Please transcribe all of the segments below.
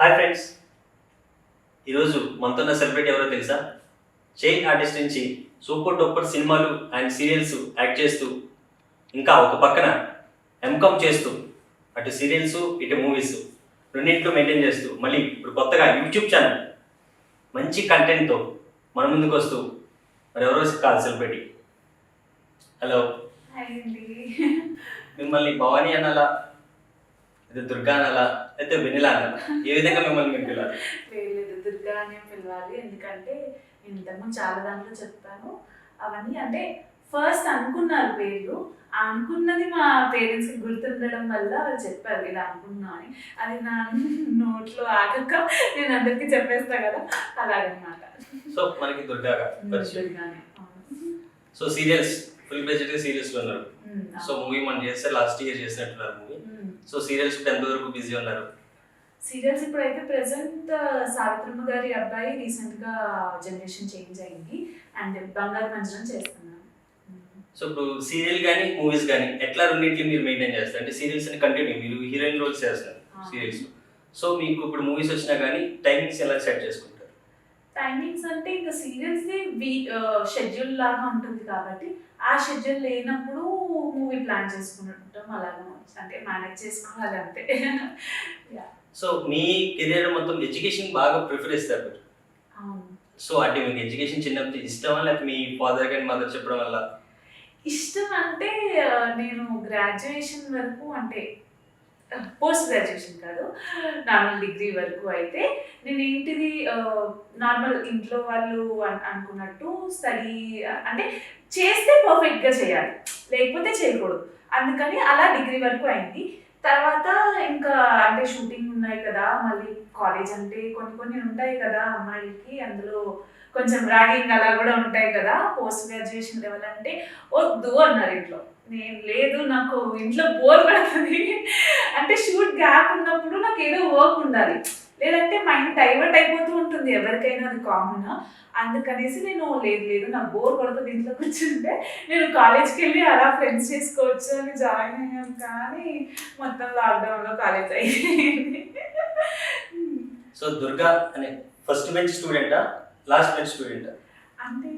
Hi friends, ఈరోజు మనతో celebrity ఎవరో తెలుసా? చైల్డ్ ఆర్టిస్ట్ నుంచి సూపర్ డూపర్ సినిమాలు అండ్ సీరియల్స్ యాక్ట్ చేస్తూ, ఇంకా ఒక పక్కన ఎంకామ్ చేస్తూ, అటు సీరియల్స్ ఇటు మూవీస్ రెండింటిలో మెయింటైన్ చేస్తూ, మళ్ళీ ఇప్పుడు కొత్తగా యూట్యూబ్ ఛానల్ మంచి కంటెంట్తో మన ముందుకు వస్తూ మరి ఎవరో కాదు సెలబ్రిటీ. హలో, మిమ్మల్ని భవానీ అనాలా, ఇది దుర్గా అనాలా, అయితే వెనిలా అనాలా? ఏ విధంగా మిమ్మల్ని మేము పిలవాలి? లేదు, దుర్గా అనే పిలవాలి. ఎందుకంటే నేను ఇంతకుముందు చాలా దాంట్లో చెప్పాను. అవన్నీ అంటే ఫస్ట్ అనుకున్నారు పేర్లు. అనుకున్నది మా పేరెంట్స్కి గుర్తుండడం వల్ల వాళ్ళు చెప్పారు ఇలా అనుకున్నా అని. అది నా నోట్లో ఆగక నేను అందరికీ చెప్పేస్తా కదా, అలాగనమాట. సో మనకి దుర్గాగా దుర్గానే. So serials full budget serials లో ఉన్నారు. సో మూవీ మనం చేస్తే లాస్ట్ ఇయర్ చేసినట్టున్నారు మూవీ. సో సీరియల్స్ ఎంత వరకు బిజీ ఉన్నారు? సీరియల్స్ ఇప్పుడైతే ప్రెసెంట్ సావిత్రమ్మ గారి అబ్బాయి రీసెంట్ గా జనరేషన్ చేంజ్ అయింది అండ్ బంగారు పంజరం చేస్తున్నాను. సో ఇప్పుడు సీరియల్ కానీ మూవీస్ కానీ ఎట్లా రెండింటిని మీరు మెయింటైన్ చేస్తారు? అంటే సీరియల్స్ అని కంటిన్యూ మీరు హీరోయిన్ రోల్స్ చేస్తారు సీరియల్స్. సో మీకు ఇప్పుడు మూవీస్ వచ్చినా కానీ టైమింగ్స్ ఎలా సెట్ చేసుకుంటారు? టైమింగ్స్ అంటే ఇంకా సీరియల్స్ది షెడ్యూల్ లాగా ఉంటుంది కాబట్టి ఆ షెడ్యూల్ లేనప్పుడు మూవీ ప్లాన్ చేసుకుంటాం. అలాగా అంటే మేనేజ్ చేసుకోవాలి అంతే. సో మీ కెరీర్ మొత్తం ఎడ్యుకేషన్ బాగా ప్రిఫర్ ఇస్తారు. అవును. సో అంటే మీకు ఎడ్యుకేషన్ చిన్నప్పుడు ఇష్టమా, లేకపోతే మీ ఫాదర్ కానీ మదర్ చెప్పడం వల్ల? ఇష్టం అంటే నేను గ్రాడ్యుయేషన్ వరకు అంటే పోస్ట్ గ్రాడ్యుయేషన్ కాదు, నార్మల్ డిగ్రీ వరకు అయితే నేను ఏంటిది నార్మల్ ఇంట్లో వాళ్ళు అనుకున్నట్టు స్టడీ అంటే చేస్తే పర్ఫెక్ట్గా చేయాలి, లేకపోతే చేయకూడదు. అందుకని అలా డిగ్రీ వరకు అయింది. తర్వాత ఇంకా అంటే షూటింగ్ ఉన్నాయి కదా, మళ్ళీ కాలేజ్ అంటే కొన్ని కొన్ని ఉంటాయి కదా అమ్మాయిలకి, అందులో కొంచెం ర్యాగింగ్ అలా కూడా ఉంటాయి కదా. పోస్ట్ గ్రాడ్యుయేషన్ లెవెల్ అంటే వద్దు అన్నారు ఇంట్లో. నేను లేదు, నాకు ఇంట్లో బోర్ పడుతుంది అంటే షూట్ గ్యాప్ ఉన్నప్పుడు నాకు ఏదో వర్క్ ఉండాలి, లేదంటే మైండ్ డైవర్ట్ అయిపోతూ ఉంటుంది, ఎవరికైనా అది కామన్. అందుకనేసి నేను లేదు నాకు బోర్ పడుతుంది ఇంట్లో కూర్చుంటే, నేను కాలేజ్కి వెళ్ళి అలా ఫ్రెండ్స్ చేసుకోవచ్చు అని జాయిన్ అయ్యాను. కానీ మొత్తం లాక్డౌన్లో కాలేజ్ అయ్యింది. సో దుర్గా అనే ఫస్ట్ బెంచ్ స్టూడెంటా, లాస్ట్ బెంచ్ స్టూడెంటా? అంటే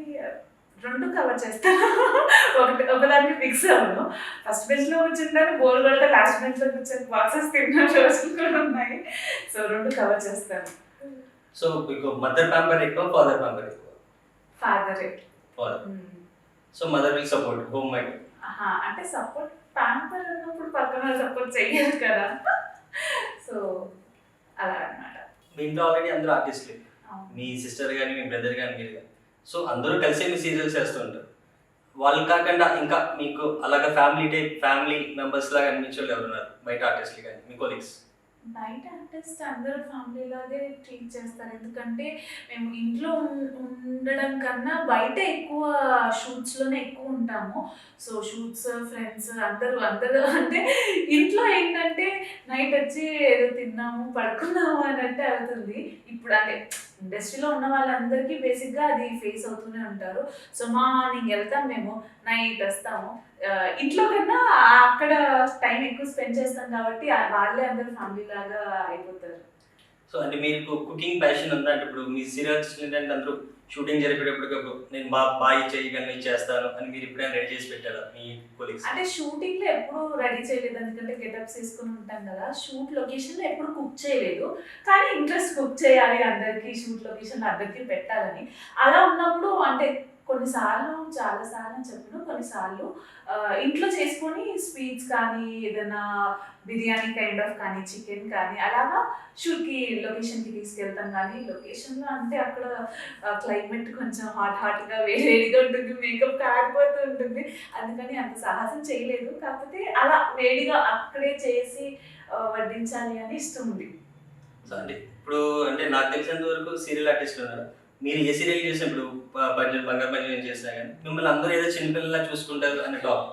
రెండు కవర్ చేస్తాను, ఒకదానికి ఫిక్స్ అవ్వను. ఫస్ట్ బెంచ్లో కూర్చుంటాను, బోర్ కొడితే లాస్ట్ బెంచ్లో కూర్చొని బాక్సెస్ తిన్న రోజులు కూడా ఉన్నాయి. సో రెండు కవర్ చేస్తాను. సో మీకు మదర్ ప్యాంపర్ ఎక్కువ, ఫాదర్ ప్యాంపర్ ఎక్కువ? ఫాదరే. Father. So mother will support home made. అంటే సపోర్ట్ ప్యాంపర్ అన్నప్పుడు పక్కన సపోర్ట్ చెయ్యాలి కదా, సో అలా అన్నమాట. మీ ఇంట్లో ఆల్రెడీ అందరూ ఆర్టిస్ట్లే, మీ సిస్టర్ కానీ మీ బ్రదర్ కానీ మీరు కానీ. సో అందరూ కలిసి మీ సీరియల్స్ చేస్తూ ఉంటారు. వాళ్ళు కాకుండా ఇంకా మీకు అలాగా ఫ్యామిలీ మెంబర్స్ లాగా అనిపించే వాళ్ళు ఎవరున్నారు బయట ఆర్టిస్టులు కానీ మీ కొలీగ్స్? బయట ఆర్టిస్ట్ అందరూ ఫ్యామిలీ లాగే ట్రీట్ చేస్తారు. ఎందుకంటే మేము ఇంట్లో ఉండడం కన్నా బయట ఎక్కువ షూట్స్లోనే ఎక్కువ ఉంటాము. సో షూట్స్ ఫ్రెండ్స్ అందరూ అంటే ఇంట్లో ఏంటంటే నైట్ వచ్చి ఏదో తిన్నాము పడుకున్నాము అన్నట్టే అవుతుంది. ఇప్పుడు అంటే ఇండస్ట్రీలో ఉన్న వాళ్ళందరికీ బేసిక్గా అది ఫేస్ అవుతూనే ఉంటారు. సో మార్నింగ్ వెళ్తాం, మేము నైట్ వస్తాము. ఇంట్లో కన్నా అక్కడ టైం ఎక్కువ స్పెండ్ చేస్తాం కాబట్టి వాళ్ళే అందరూ ఫ్యామిలీ లాగా అయిపోతారు. సో అంటే మీకు కుకింగ్ ప్యాషన్ ఉందా? అంటే ఇప్పుడు మీ సీరియల్స్ ఏంటంటే అందరూ షూటింగ్ జరిపేటప్పుడు నేను బాగా చేయగలను చేస్తాను అని మీరు ఎప్పుడైనా రెడీ చేసి పెట్టారా మీ కొలీగ్స్? అంటే షూటింగ్లో ఎప్పుడు రెడీ చేయలేదు, ఎందుకంటే గెటప్స్ వేసుకుని ఉంటాం కదా. షూట్ లొకేషన్లో ఎప్పుడు కుక్ చేయలేదు, కానీ ఇంట్రెస్ట్ కుక్ చేయాలి అందరికీ, షూట్ లొకేషన్ అందరికీ పెట్టాలని. అలా ఉన్నప్పుడు అంటే కొన్నిసార్లు చాలాసార్లు చెప్పను, కొన్నిసార్లు ఇంట్లో చేసుకొని స్వీట్స్ కానీ ఏదైనా బిర్యానీ కైండ్ ఆఫ్ కానీ చికెన్ కానీ అలాగా షూట్కి లొకేషన్కి తీసుకెళ్తాం. కానీ లొకేషన్లో అంటే అక్కడ క్లైమేట్ కొంచెం హాట్గా వేడిగా ఉంటుంది, మేకప్ కారిపోతూ ఉంటుంది, అందుకని అంత సాహసం చేయలేదు. కాకపోతే అలా వేడిగా అక్కడే చేసి వడ్డించాలి అని ఇష్టం ఉంది. సో అంటే ఇప్పుడు అంటే నాకు తెలిసినంత వరకు సీరియల్ ఆర్టిస్టులు ఉన్నారు. మీరు ఏ సీరియల్ చేసినప్పుడు బంగారు పంజరం చేసినా కానీ మిమ్మల్ని అందరూ ఏదో చిన్నపిల్లలా చూసుకుంటారు అనే టాక్.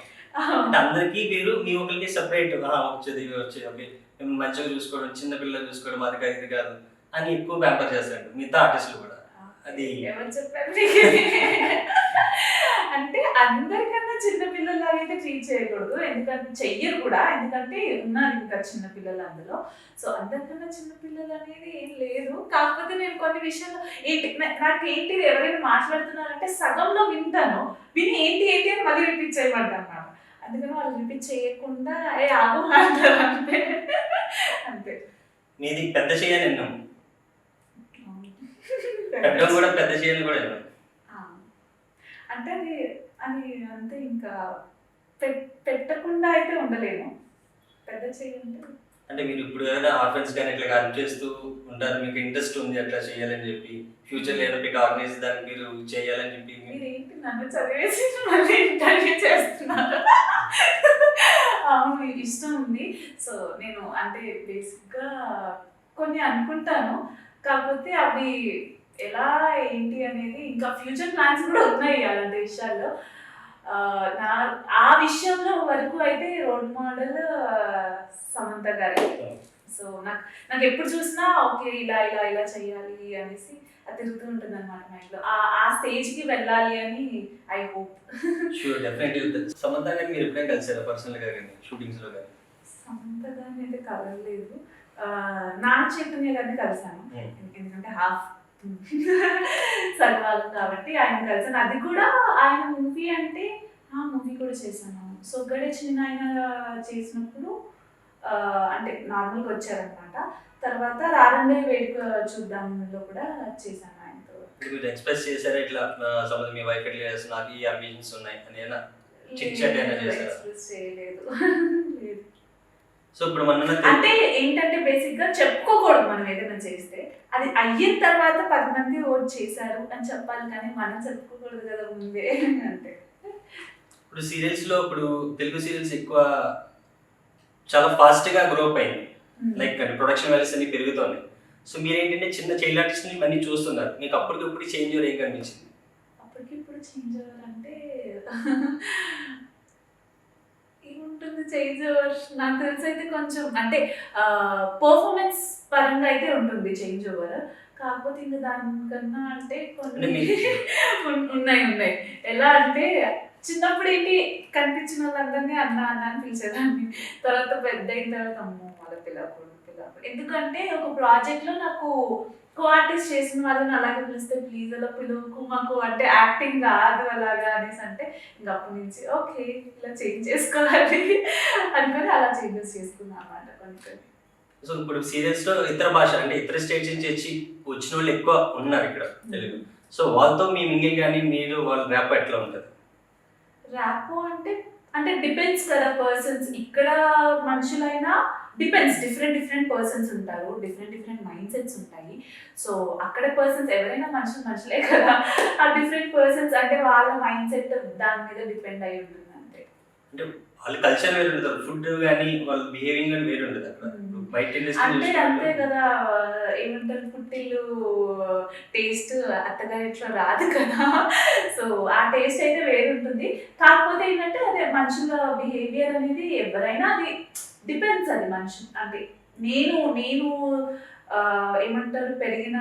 అంటే అందరికీ పేరు మీ ఒకరికి సెపరేట్ వచ్చేది ఓకే మేము మంచిగా చూసుకోవడం, చిన్న పిల్లలు చూసుకోవడం అది కాదు ఇది కాదు అని ఎక్కువ ప్యాంపర్ చేస్తాడు మిగతా ఆర్టిస్టులు కూడా. అది ఎవరు చెప్పారు? అంటే అందరికన్నా చిన్నపిల్లలాగా అయితే ట్రీట్ చేయకూడదు, ఎందుకంటే చెయ్యరు కూడా, ఎందుకంటే ఉన్నారు ఇంకా చిన్నపిల్లలు అందులో. సో అందరికన్నా చిన్నపిల్లలు అనేది కాకపోతే నేను కొన్ని విషయాల్లో ఏంటి నాకు ఏంటి ఎవరైనా మాట్లాడుతున్నారంటే సగంలో వింటాను, విని ఏంటి ఏంటి అని మళ్ళీ రిపీట్ చేయమంటాను నాకు. అందుకని వాళ్ళు రిపీట్ చేయకుండా ఏ ఆగు అంటారు అంతే. అంతే. మీది పెద్ద చేయని విన్నాం, పెట్టడం కూడా పెద్ద చేయని కూడా విన్నాం. అంటే అది అది అంతే, ఇంకా పెట్టకుండా అయితే ఉండలేను. పెద్ద చేయంటే అంటే మీరు ఇప్పుడు ఏదైనా ఆర్ఫెన్స్ కానీ ఇట్లా హెల్ప్ చేస్తూ ఉంటారు, మీకు ఇంట్రెస్ట్ ఉంది అట్లా చేయాలని చెప్పి, ఫ్యూచర్లో ఏదైనా మీకు ఆర్గనైజ్ దాన్ని మీరు చేయాలని చెప్పి. మీరేంటి నన్ను చదివేసి మళ్ళీ ఇంటర్వ్యూ చేస్తున్నారు? అవును, ఇష్టం ఉంది. సో నేను అంటే బేసిక్గా కొన్ని అనుకుంటాను, కాకపోతే అవి ఎలా ఏంటి అనేది ఇంకా ఫ్యూచర్ ప్లాన్స్ కూడా ఉన్నాయి అలాంటి విషయాల్లో. నా ఆ విషయంలో వరకు అయితే రోల్ మోడల్ సమంత గారే. సో నాకు ఎప్పుడు చూసినా ఓకే ఇలా ఇలా ఇలా చేయాలి అనేసి అది తిరుగుతూ ఉంటుంది అనమాట మైండ్లో. ఆ స్టేజ్కి వెళ్ళాలి అని I hope. Sure, definitely. Samantha గారిని మీరు ఎప్పుడైనా కలిసారా పర్సనల్గా కానీ షూటింగ్స్లో కానీ? సమంత గారిని అయితే కలవలేదు, నాగ చైతన్య గారిని కలిసాను. ఎందుకంటే హాఫ్ సగవాలం కాబట్టి ఆయన కలిసాను. అది కూడా ఆయన మూవీ అంటే ఆ మూవీ కూడా చేశాను. సో గడిచిన ఆయన చేసినప్పుడు అంటే నార్మల్గా వచ్చారనమాట. తర్వాత రారండే వేడుక చూద్దాంలో కూడా చేశాను ఆయనతో. మీరు ఎక్స్ప్రెస్ చేశారా ఇట్లా సంబంధం మీ వైఫ్ ఎట్లా చేస్తారు, నాకు ఈ అంబిషన్స్ ఉన్నాయి అని ఏమైనా చిట్ చాట్ అయినా చేశారా? ఎక్స్ప్రెస్ చేయలేదు. లేదు. సో ఇప్పుడు మన అంటే ఏంటంటే బేసిక్గా చెప్పుకోకూడదు మనం ఏదైనా చేస్తే, అది అయిన తర్వాత 10 మంది ఓట్ చేశారు అని చెప్పాలి, కానీ మనం చెప్పుకోకూడదు కదా ముందే అంటే. ఇప్పుడు సీరియల్స్లో ఇప్పుడు తెలుగు సీరియల్స్ ఎక్కువ చాలా ఫాస్ట్గా గ్రోప్ అయింది, లైక్ ప్రొడక్షన్ వాల్యూస్ అన్ని పెరుగుతున్నాయి. సో మీరు ఏంటంటే చిన్న చైల్డ్ ఆర్టిస్ట్ని ఇవన్నీ చూస్తున్నారు, మీకు అప్పటికప్పుడు చేంజ్ ఓవర్ ఏం కనిపించింది? అప్పటికిప్పుడు చేంజ్ ఓవర్ అంటే ఏముంటుంది చేంజ్ ఓవర్? నాకు తెలిసి అయితే కొంచెం అంటే పర్ఫార్మెన్స్ పరంగా అయితే ఉంటుంది చేంజ్ ఓవర్, కాకపోతే ఇంకా దానికన్నా అంటే కొన్ని ఉన్నాయి. ఎలా అంటే చిన్నప్పుడు ఏంటి కనిపించిన వాళ్ళందరినీ అన్న అన్న అని పిలిచేదాన్ని, తర్వాత పెద్ద అయిన తర్వాత అమ్మో వాళ్ళ పిల్లకూడదు. ఎందుకంటే ఒక ప్రాజెక్ట్లో నాకు కో ఆర్టిస్ట్ చేసిన వాళ్ళని అలాగే పిలిస్తే ప్లీజ్ అలా పిలువకు మాకు, అంటే యాక్టింగ్ రాదు అలాగా అనేసి అంటే ఇంకా అప్పటి నుంచి ఓకే ఇలా చేంజ్ చేసుకోవాలి అనుకొని అలా చేంజెస్ చేసుకున్నాను అన్నమాట కొన్ని. సో ఇప్పుడు సీరియల్స్లో ఇతర భాష అంటే ఇతర స్టేట్స్ నుంచి వచ్చిన వాళ్ళు ఎక్కువ ఉన్నారు ఇక్కడ తెలుగు. సో వాళ్ళతో మీ మింగిల్ కానీ మీరు వాళ్ళ ర్యాప్ ఎట్లా ఉంటుంది? ర్యాపో అంటే డిపెండ్స్ కదా పర్సన్స్. ఇక్కడ మనుషులైనా డిపెండ్స్, డిఫరెంట్ పర్సన్స్ ఉంటారు, డిఫరెంట్ మైండ్ సెట్స్ ఉంటాయి. సో అక్కడ పర్సన్స్ ఎవరైనా మనుషులే కదా, ఆ డిఫరెంట్ పర్సన్స్ అంటే వాళ్ళ మైండ్ సెట్ దాని మీద డిపెండ్ అయి ఉంటుంది అంతే. అంటే వాళ్ళ కల్చర్ వేరు ఉంటుంది, ఫుడ్ కానీ వాళ్ళ బిహేవింగ్ కానీ వేరు ఉంటుంది అక్కడ. అంటే అంతే కదా, ఏమంటారు పుట్టిల్లు టేస్ట్ అత్తగారిట్లో రాదు కదా. సో ఆ టేస్ట్ అయితే వేరు ఉంటుంది. కాకపోతే ఏంటంటే అదే మనుషుల బిహేవియర్ అనేది ఎవరైనా అది డిపెండ్స్, అది మనిషి అంటే నేను ఏమంటారు పెరిగిన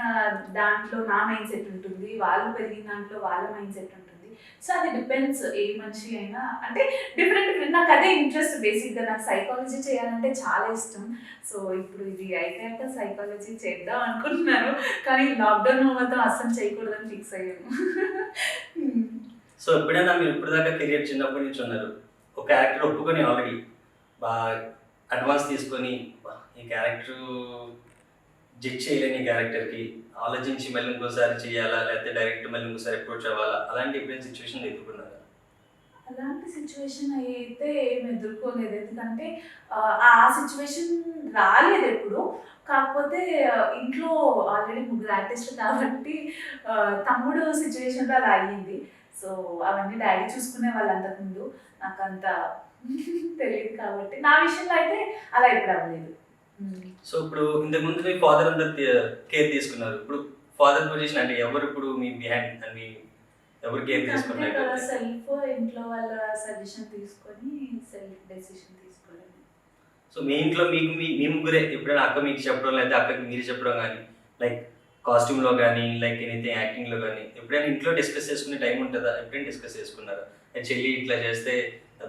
దాంట్లో నా మైండ్ సెట్ ఉంటుంది, వాళ్ళు పెరిగిన దాంట్లో వాళ్ళ మైండ్ సెట్ ఉంటుంది. సో అది డిపెండ్స్ ఏ మనిషి అయినా, అంటే డిఫరెంట్. నాకు అదే ఇంట్రెస్ట్ బేసిక్గా, నాకు సైకాలజీ చేయాలంటే చాలా ఇష్టం. సో ఇప్పుడు ఇది అయితే సైకాలజీ చేద్దాం అనుకుంటున్నాను, కానీ లాక్డౌన్ మాత్రం అస్సలు చేయకూడదని ఫిక్స్ అయ్యాను. సో ఎప్పుడైనా మీరు ఇప్పుడు దాకా కెరియర్ చిన్నప్పటి నుంచి ఉన్నారు, ఒక క్యారెక్టర్ ఒప్పుకొని ఆల్రెడీ బాగా అడ్వాన్స్ తీసుకొని ఈ క్యారెక్టర్ జడ్జ్ చేయలేని క్యారెక్టర్కి ఆలోచించి మళ్ళీ ఇంకోసారి చేయాలా, లేకపోతే డైరెక్ట్ మళ్ళీ ఇంకోసారి అప్రోచ్ అవ్వాలా, అలాంటి ఎప్పుడైనా సిచ్యువేషన్ ఎదుర్కొన్నారా? అలాంటి సిచ్యువేషన్ అయితే ఏం ఎదుర్కోలేదు, ఎందుకంటే ఆ సిచ్యువేషన్ రాలేదు ఎప్పుడు. కాకపోతే ఇంట్లో ఆల్రెడీ 3 ఆర్టిస్టులు కాబట్టి తమ్ముడు సిచ్యువేషన్లో అలా అయ్యింది. సో అవన్నీ డాడీ చూసుకునే వాళ్ళు అంతకుముందు, నాకు అంత తెలియదు కాబట్టి నా విషయంలో అయితే అలా ఎప్పుడు అవ్వలేదు. సో ఇప్పుడు ఇంతకుముందు మీ ఫాదర్ అంతా కేర్ తీసుకున్నారు, ఇప్పుడు ఫాదర్ పొజిషన్ అంటే ఎవరు ఇప్పుడు మీ బిహైండ్ అని ఎవరు కేర్ తీసుకున్నారు? సెల్ఫ్ ఇంట్లో వాళ్ళ సజెషన్ తీసుకొని సెల్ఫ్ డెసిషన్ తీసుకోవడం. సో మీ ఇంట్లో మీకు మీ ముగ్గురే ఎప్పుడైనా అక్క మీకు చెప్పడం, లేకపోతే అక్కకి మీరు చెప్పడం కానీ, లైక్ కాస్ట్యూమ్లో కానీ, లైక్ ఎనీథింగ్ యాక్టింగ్లో కానీ ఎప్పుడైనా ఇంట్లో డిస్కస్ చేసుకునే టైం ఉంటుందా? ఎప్పుడైనా డిస్కస్ చేసుకున్నారా చెల్లి ఇట్లా చేస్తే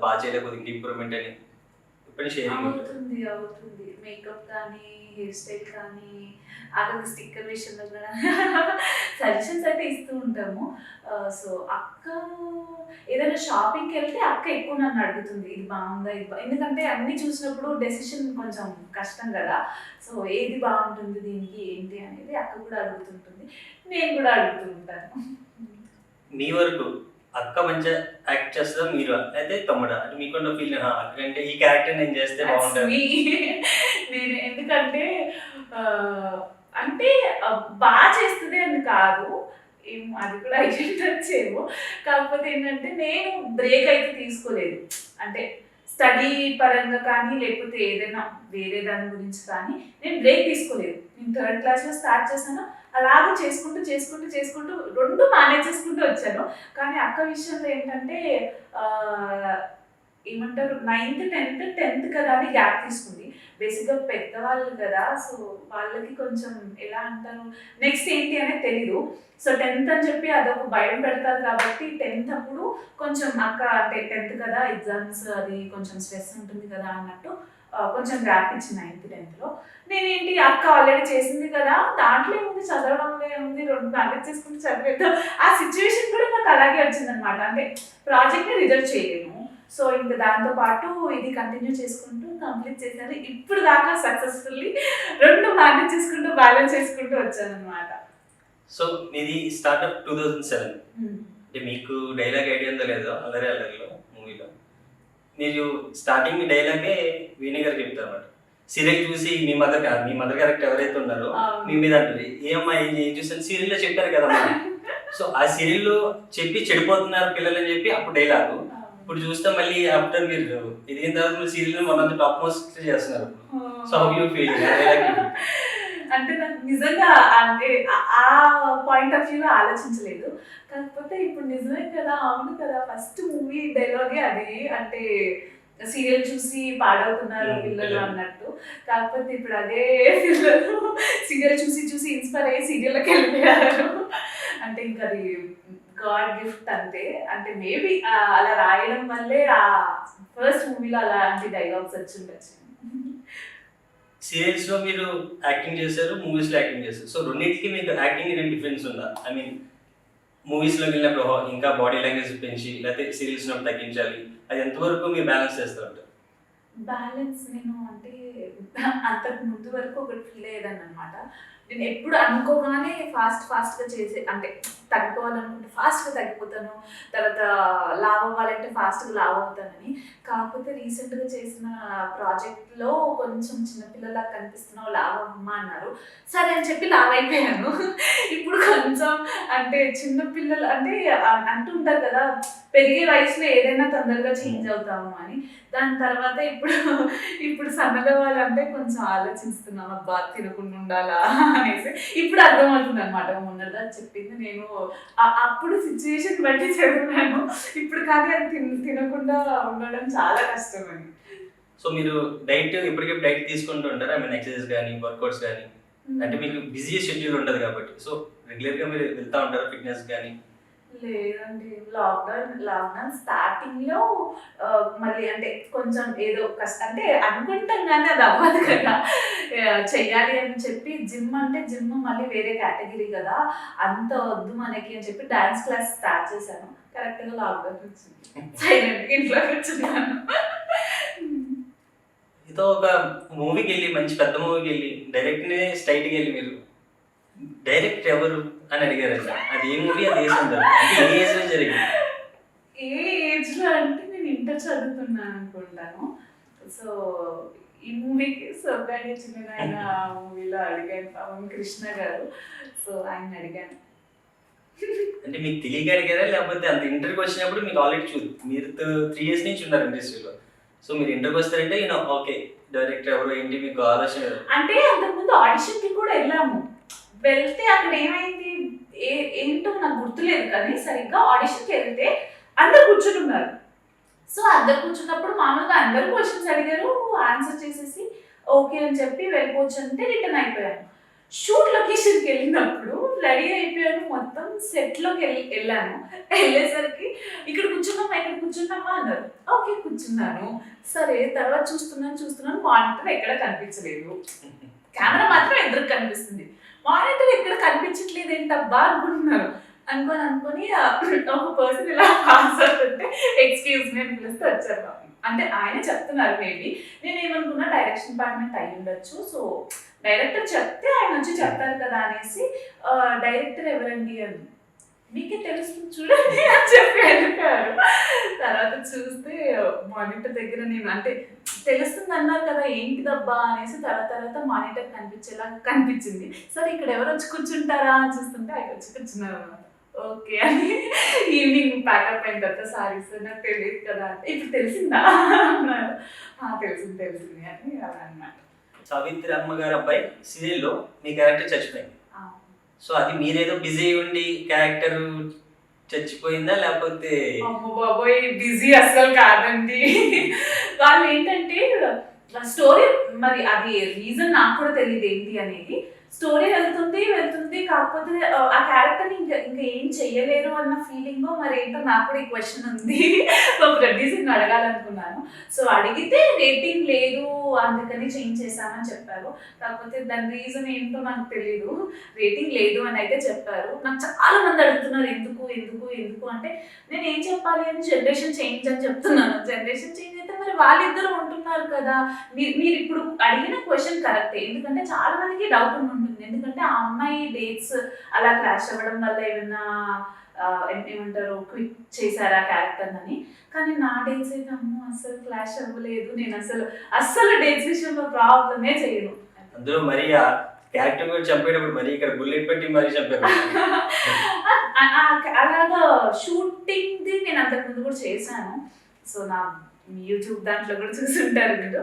బాగా చేయలేకపోతే ఇంక ఇంప్రూవ్మెంట్ అని ఎప్పుడు షేరింగ్ ఉంటుంది. అవుతుంది మేకప్ కానీ హెయిర్ స్టైల్ కానీ అక్కడ స్టిక్కర్ విషయంలో కూడా సజెషన్స్ అయితే ఇస్తూ ఉంటాము. సో అక్క ఏదైనా షాపింగ్కి వెళ్తే అక్క ఎక్కువ నన్ను అడుగుతుంది ఇది బాగుందా ఎందుకంటే అన్ని చూసినప్పుడు డెసిషన్ కొంచెం కష్టం కదా. సో ఏది బాగుంటుంది దీనికి ఏంటి అనేది అక్క కూడా అడుగుతుంటుంది, నేను కూడా అడుగుతూ ఉంటాను. మీ వరకు అక్క మంచిగా యాక్ట్ చేస్తుందా మీరు అయితే తమ్ముడా అంటే మీకున్న ఫీల్ అక్క అంటే ఈ క్యారెక్టర్ నేను చేస్తే బాగుంటుంది. నేను ఎందుకంటే ఆ, అంటే బాగా చేస్తుంది అని కాదు, ఏమో అది కూడా అయ్యేటచ్చేమో. కాకపోతే ఏంటంటే నేను బ్రేక్ అయితే తీసుకోలేదు, అంటే స్టడీ పరంగా కానీ లేకపోతే ఏదైనా వేరే దాని గురించి కానీ నేను బ్రేక్ తీసుకోలేదు. నేను 3rd క్లాస్లో స్టార్ట్ చేశాను, అలాగే చేసుకుంటూ చేసుకుంటూ చేసుకుంటూ రెండు మేనేజ్ చేసుకుంటూ వచ్చాను. కానీ అక్క విషయంలో ఏంటంటే ఏమంటారు 9th 10th కదా అని గ్యాప్ తీసుకుంది. బేసిక్గా పెద్దవాళ్ళు కదా, సో వాళ్ళకి కొంచెం ఎలా అంటారు నెక్స్ట్ ఏంటి అనేది తెలీదు. సో 10th అని చెప్పి అదొక భయం పెడతారు కాబట్టి 10th అప్పుడు కొంచెం అక్క అంటే 10th కదా ఎగ్జామ్స్ అది కొంచెం స్ట్రెస్ ఉంటుంది కదా అన్నట్టు కొంచెం గ్యాప్ ఇచ్చింది 9th 10thలో. నేనేంటి అక్క ఆల్రెడీ చేసింది కదా దాంట్లో ఏముంది చదవడంలో ఏముంది రెండు మేనేజ్ చేసుకుంటూ చదివేద్దాం, ఆ సిచ్యువేషన్ కూడా నాకు అలాగే వచ్చిందనమాట. అంటే ప్రాజెక్ట్ని రిజల్ట్ చేయలేము, సో ఇంకా దాంతో పాటు ఇది కంటిన్యూ చేసుకుంటూ కంప్లీట్ చేశాను. ఇప్పుడు దాకా సక్సెస్ఫుల్లీ రెండు మేనేజ్ చేసుకుంటూ బ్యాలెన్స్ చేసుకుంటూ వచ్చాను అనమాట. సో ఇది స్టార్ట్అప్ 2007 అంటే మీకు డైలాగ్ ఐడియా ఉందో లేదో అల్లరి అల్లరిలో మూవీలో మీరు స్టార్టింగ్ మీ డైలాగే వేణి గారు చెప్తారు అన్నమాట. సీరియల్ చూసి మీ మదర్ క్యారెక్టర్ ఎవరైతే ఉన్నారో మీ మీద అంటారు ఏమ్మా ఏం చూసాను సీరియల్లో చెప్పారు కదా. సో ఆ సీరియల్లో చెప్పి చెడిపోతున్నారు పిల్లలు అని చెప్పి అప్పుడు డైలాగు. ఇప్పుడు చూస్తే మళ్ళీ ఆఫ్టర్ మీరు ఎదిగిన తర్వాత మీరు serial one of the top most చేస్తున్నారు. So how you feel? అంటే నాకు నిజంగా అంటే ఆ పాయింట్ ఆఫ్ వ్యూలో ఆలోచించలేదు. కాకపోతే ఇప్పుడు నిజమే కదా, అవును కదా, ఫస్ట్ మూవీ డైలాగే అది. అంటే సీరియల్ చూసి పాడవుతున్నారు పిల్లలు అన్నట్టు. కాకపోతే ఇప్పుడు అదే పిల్లలు సీరియల్ చూసి చూసి ఇన్స్పైర్ అయ్యి సీరియల్లోకి వెళ్ళిపోయారు. అంటే ఇంకా అది గాడ్ గిఫ్ట్ అంతే. అంటే మేబీ అలా రాయడం వల్లే ఆ ఫస్ట్ మూవీలో అలాంటి డైలాగ్స్ వచ్చి ఉండొచ్చు. సీరియల్స్ లో మీరు యాక్టింగ్ చేశారు, మూవీస్ లో యాక్టింగ్ చేశారు. సో రెండింటికి మీకు యాక్టింగ్ డిఫరెన్స్ ఉందా? ఐ మీన్ మూవీస్ లోకి వెళ్ళినప్పుడు ఇంకా బాడీ లాంగ్వేజ్ పెంచి లేకపోతే సీరియల్స్ లో తగ్గించాలి, అది ఎంతవరకు మీరు బ్యాలెన్స్ చేస్తారు? బ్యాలెన్స్ నేను అంటే అంతకు ముందు వరకు ఒకటి ఫీల్ అయ్యేదాన్ని అనమాట. నేను ఎప్పుడు అనుకోగానే ఫాస్ట్గా చేసే అంటే తగ్గిపోవాలనుకుంటే ఫాస్ట్గా తగ్గిపోతాను, తర్వాత లావ్ అవ్వాలంటే ఫాస్ట్గా లావ్ అవుతానని. కాకపోతే రీసెంట్గా చేసిన ప్రాజెక్ట్లో కొంచెం చిన్నపిల్లలా కనిపిస్తున్నావు లావ్ అమ్మా అన్నారు, సరే అని చెప్పి లావ్ అయిపోయాను. ఇప్పుడు కొంచెం అంటే చిన్నపిల్లలు అంటే అంటుంటారు కదా పెరిగే వయసులో ఏదైనా తొందరగా చేంజ్ అవుతాము అని. దాని తర్వాత ఇప్పుడు సన్నగవ్వాలంటే కొంచెం ఆలోచిస్తున్నాం, అబ్బా తినకుండా ఉండాలా అనేసి. ఇప్పుడు అర్థమవుతుంది అనమాట, మొన్నదా చెప్పింది నేను అప్పుడు సిచ్యువేషన్ బట్టి చెప్పాను. ఇప్పుడు కానీ అది తినకుండా ఉండడం చాలా కష్టం అని. సో మీరు డైట్ ఇప్పటికే డైట్ తీసుకుంటూ ఉంటారు, ఐ మీన్ ఎక్సర్సైజ్ కానీ వర్కౌట్స్ కానీ, అంటే మీకు బిజీ షెడ్యూల్ ఉంటుంది కాబట్టి. సో రెగ్యులర్గా మీరు వెళ్తూ ఉంటారా ఫిట్నెస్ కానీ? లేదండి, లాక్డౌన్ స్టార్టింగ్లో మళ్ళీ అంటే కొంచెం ఏదో కష్టం అంటే అనుకుంటాం కానీ అది అవ్వదు కదా చెయ్యాలి అని చెప్పి. జిమ్ అంటే జిమ్ మళ్ళీ వేరే కేటగిరీ కదా, అంత వద్దు మనకి అని చెప్పి డాన్స్ క్లాస్ స్టార్ట్ చేశాను. కరెక్ట్గా లాక్డౌన్ వచ్చింది, సైలెంట్గా ఇంట్లో కూర్చున్నాను. ఏదో ఒక మూవీకి వెళ్ళి మంచి పెద్ద మూవీకి వెళ్ళి డైరెక్ట్నే స్ట్రైట్కి వెళ్ళి మీరు డైరెక్ట్ ఎవరు అని అడిగారంట. అది ఏ మూవీ, అది ఏ సందర్భం, అంటే ఏ ఏజ్లో జరిగింది? ఏ ఏజ్లో అంటే నేను ఇంటర్ చదువుతున్నాను అనుకుంటాను. సో ఈ మూవీకి సొబ్బాడి చిన్న ఆయన మూవీలో అడిగాను, పవన్ కృష్ణ గారు. సో ఆయన అడిగాను. అంటే మీకు తెలియక అడిగారా లేకపోతే అంత ఇంటర్కి వచ్చినప్పుడు మీకు ఆల్రెడీ మీరు 3 years నుంచి ఉన్నారు ఇండస్ట్రీలో, సో మీరు ఇంటర్కి వస్తారంటే ఓకే డైరెక్టర్ ఎవరు ఏంటి మీకు ఆలోచన? అంటే అంతకుముందు ఆడిషన్కి కూడా వెళ్ళాము, వెళ్తే అక్కడ ఏమైంది ఏంటో నాకు గుర్తులేదు కానీ సరిగ్గా ఆడిషన్కి వెళ్తే అందరు కూర్చుంటున్నారు. సో అందరు కూర్చున్నప్పుడు మామూలుగా అందరూ క్వశ్చన్స్ అడిగారు, ఆన్సర్ చేసేసి ఓకే అని చెప్పి వెళ్ళిపోవచ్చు అంటే రిటర్న్ అయిపోయాను. షూట్ లొకేషన్కి వెళ్ళినప్పుడు రెడీ అయిపోయాను, మొత్తం సెట్లోకి వెళ్ళాను. వెళ్ళేసరికి ఇక్కడ కూర్చున్నామా అన్నారు. ఓకే కూర్చున్నాను. సరే తర్వాత చూస్తున్నాను మానిటర్ ఎక్కడ కనిపించలేదు. కెమెరా మాత్రం ఎదురు కనిపిస్తుంది. మానిటర్ ఎక్కడ కనిపించట్లేదు ఏంటబ్బా అనుకుంటున్నారు. అనుకొని ఒక పర్సన్ ఇలా పాస్ అవుతుంటే ఎక్స్క్యూజ్ మీ అని పిలిస్తే వచ్చారు. అంటే ఆయన చెప్తున్నారు, మేబీ నేను ఏమనుకున్నా డైరెక్షన్ డిపార్ట్మెంట్ అయి ఉండొచ్చు. సో డైరెక్టర్ చెప్తే ఆయన వచ్చి చెప్తారు కదా అనేసి డైరెక్టర్ ఎవరండి అని, మీకే తెలుస్తుంది చూడండి అని చెప్పి వెళ్ళిపోయారు. తర్వాత చూస్తే మానిటర్ దగ్గర నేను అంటే తెలుస్తుంది అన్నారు కదా ఏంటిదబ్బా అనేసి తర్వాత మానిటర్ కనిపించేలా కనిపించింది. సరే ఇక్కడ ఎవరు వచ్చి కూర్చుంటారా అని చూస్తుంటే ఆయన వచ్చి కూర్చున్నారు అన్నమాట. ఓకే అని ఈవినింగ్ ప్యాకప్ అయిన తర్వాత సారీ సార్ నాకు తెలియదు కదా అంటే ఇప్పుడు తెలిసిందా అన్నారు. తెలిసింది అని అలా అన్నమాట. సావిత్రి అమ్మగారు అబ్బాయి సీరియల్లో మీ క్యారెక్టర్ చచ్చిపోయింది. సో అది మీరేదో బిజీ ఉండి క్యారెక్టర్ చచ్చిపోయిందా లేకపోతే? అమ్మో బాబోయ్ బిజీ అసలు కాదండి. వాళ్ళు ఏంటంటే స్టోరీ మరి అది రీజన్ నాకు కూడా తెలియదు ఏంటి అనేది. స్టోరీ వెళ్తుంది కాకపోతే ఆ క్యారెక్టర్ ఇంకా ఏం చెయ్యలేరు అన్న ఫీలింగ్ మరి ఏంటో నాకు కూడా ఈ క్వశ్చన్ ఉంది. ప్రొడ్యూసర్ని అడగాలనుకున్నాను. సో అడిగితే రేటింగ్ లేదు అందుకని చేంజ్ చేశామని చెప్పారు. కాకపోతే దాని రీజన్ ఏంటో నాకు తెలీదు. రేటింగ్ లేదు అని అయితే చెప్పారు. నాకు చాలా మంది అడుగుతున్నారు ఎందుకు అంటే నేను ఏం చెప్పాలి అని జనరేషన్ చేంజ్ అని చెప్తున్నాను. జనరేషన్ చేంజ్ అయితే మరి వాళ్ళిద్దరూ ఉంటున్నారు కదా. మీరు ఇప్పుడు అడిగిన క్వశ్చన్ కరెక్టే. ఎందుకంటే చాలా మందికి డౌట్ ఉంటుంది. ఎందుకంటే ఆ అమ్మాయి డేట్స్ అలా క్లాష్ అవ్వడం వల్ల ఏమన్నా ఏమంటారు క్విట్ చేశారా క్యారెక్టర్ అని. కానీ నా డేట్స్ అయితే అమ్మో అస్సలు క్లాష్ అవ్వలేదు. నేను అస్సలు డేట్స్ విషయంలో ప్రాబ్లమే చేయను. అందులో మరి ఆ క్యారెక్టర్ కూడా చంపేటప్పుడు మరి ఇక్కడ బుల్లెట్ పెట్టి మరీ చంపారు. అలాగా షూటింగ్ది నేను అంతకుముందు కూడా చేశాను. సో నా యూట్యూబ్ దాంట్లో కూడా చూసుంటారు మీరు.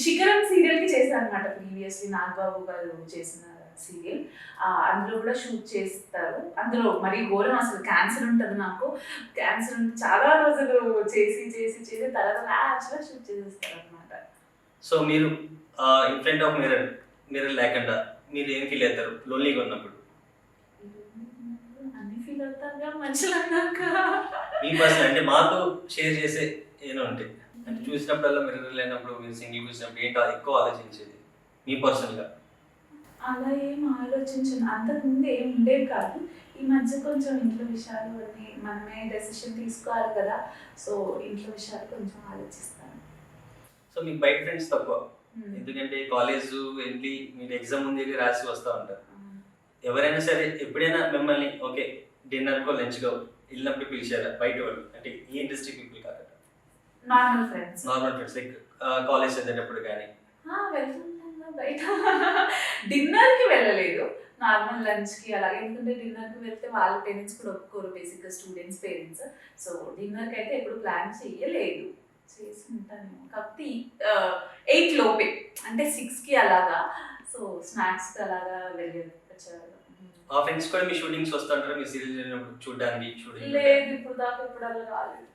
శిఖరం సీరియల్కి చేశాను అనమాట ప్రీవియస్లీ. నాగబాబు గారు చేసిన సీరియల్ అందులో కూడా షూట్ చేస్తారు. అందులో మరి ఘోరం అసలు క్యాన్సర్ ఉంటుంది నాకు. క్యాన్సర్ ఉంటే చాలా రోజులు చేసి తర్వాత లాస్ట్లో షూట్ చేసేస్తారు అనమాట. సో మీరు ఇన్ ఫ్రంట్ ఆఫ్ మిర్రర్ లేకుండా మీరు ఏం ఫీల్ అవుతారు లోన్లీగా ఉన్నప్పుడు? అన్ని ఫీల్ అవుతారుగా మనుషులు అన్నాక. మీ పర్సనల్ అంటే మాతో షేర్ చేసే ఏమో ఉంటాయి అంటే చూసినప్పుడల్లా మిర్రర్ లేనప్పుడు మీరు సింగిల్ చూసినప్పుడు ఏంటో ఎక్కువ ఆలోచించేది మీ పర్సనల్గా? అలా ఏం ఆలోచించను. అంతకుముందు ఏం ఉండేవి కాదు. ఈ మధ్య కొంచెం ఇంట్లో విషయాలు అన్నీ మనమే డెసిషన్ తీసుకోవాలి కదా. సో ఇంట్లో విషయాలు కొంచెం ఆలోచిస్తాను. సో మీకు బయట ఫ్రెండ్స్ తక్కువ, ఎందుకంటే కాలేజ్ వెళ్ళి మీరు ఎగ్జామ్ ముందు రాసి వస్తూ ఉంటారు. ఎవరైనా సరే ఎప్పుడైనా మిమ్మల్ని ఓకే డిన్నర్కో లంచ్కో వెళ్ళినప్పుడు పిలిచారా బయట వాళ్ళు, అంటే ఈ ఇండస్ట్రీ పీపుల్ కాకుండా? నార్మల్ ఫ్రెండ్స్ లైక్ కాలేజ్ చదివేటప్పుడు కానీ? వెళ్తుంటాను బయట. డిన్నర్కి వెళ్ళలేదు, నార్మల్ లంచ్కి అలాగే. ఎందుకంటే డిన్నర్కి వెళ్తే వాళ్ళ పేరెంట్స్ కూడా ఒప్పుకోరు, బేసిక్గా స్టూడెంట్స్ పేరెంట్స్. సో డిన్నర్కి అయితే ఎప్పుడు ప్లాన్ చేయలేదు. చేసి ఉంటాను కాకపోతే 8 లోపే, అంటే 6కి అలాగా. సో స్నాక్స్కి అలాగా వెళ్ళి వచ్చారు. ఆ ఫ్రెండ్స్ కూడా మీ షూటింగ్స్ వస్తుంటారు మీ సీరియల్ చూడడానికి? లేదు ఇప్పుడు దాకా ఎప్పుడు అలా రాలేదు.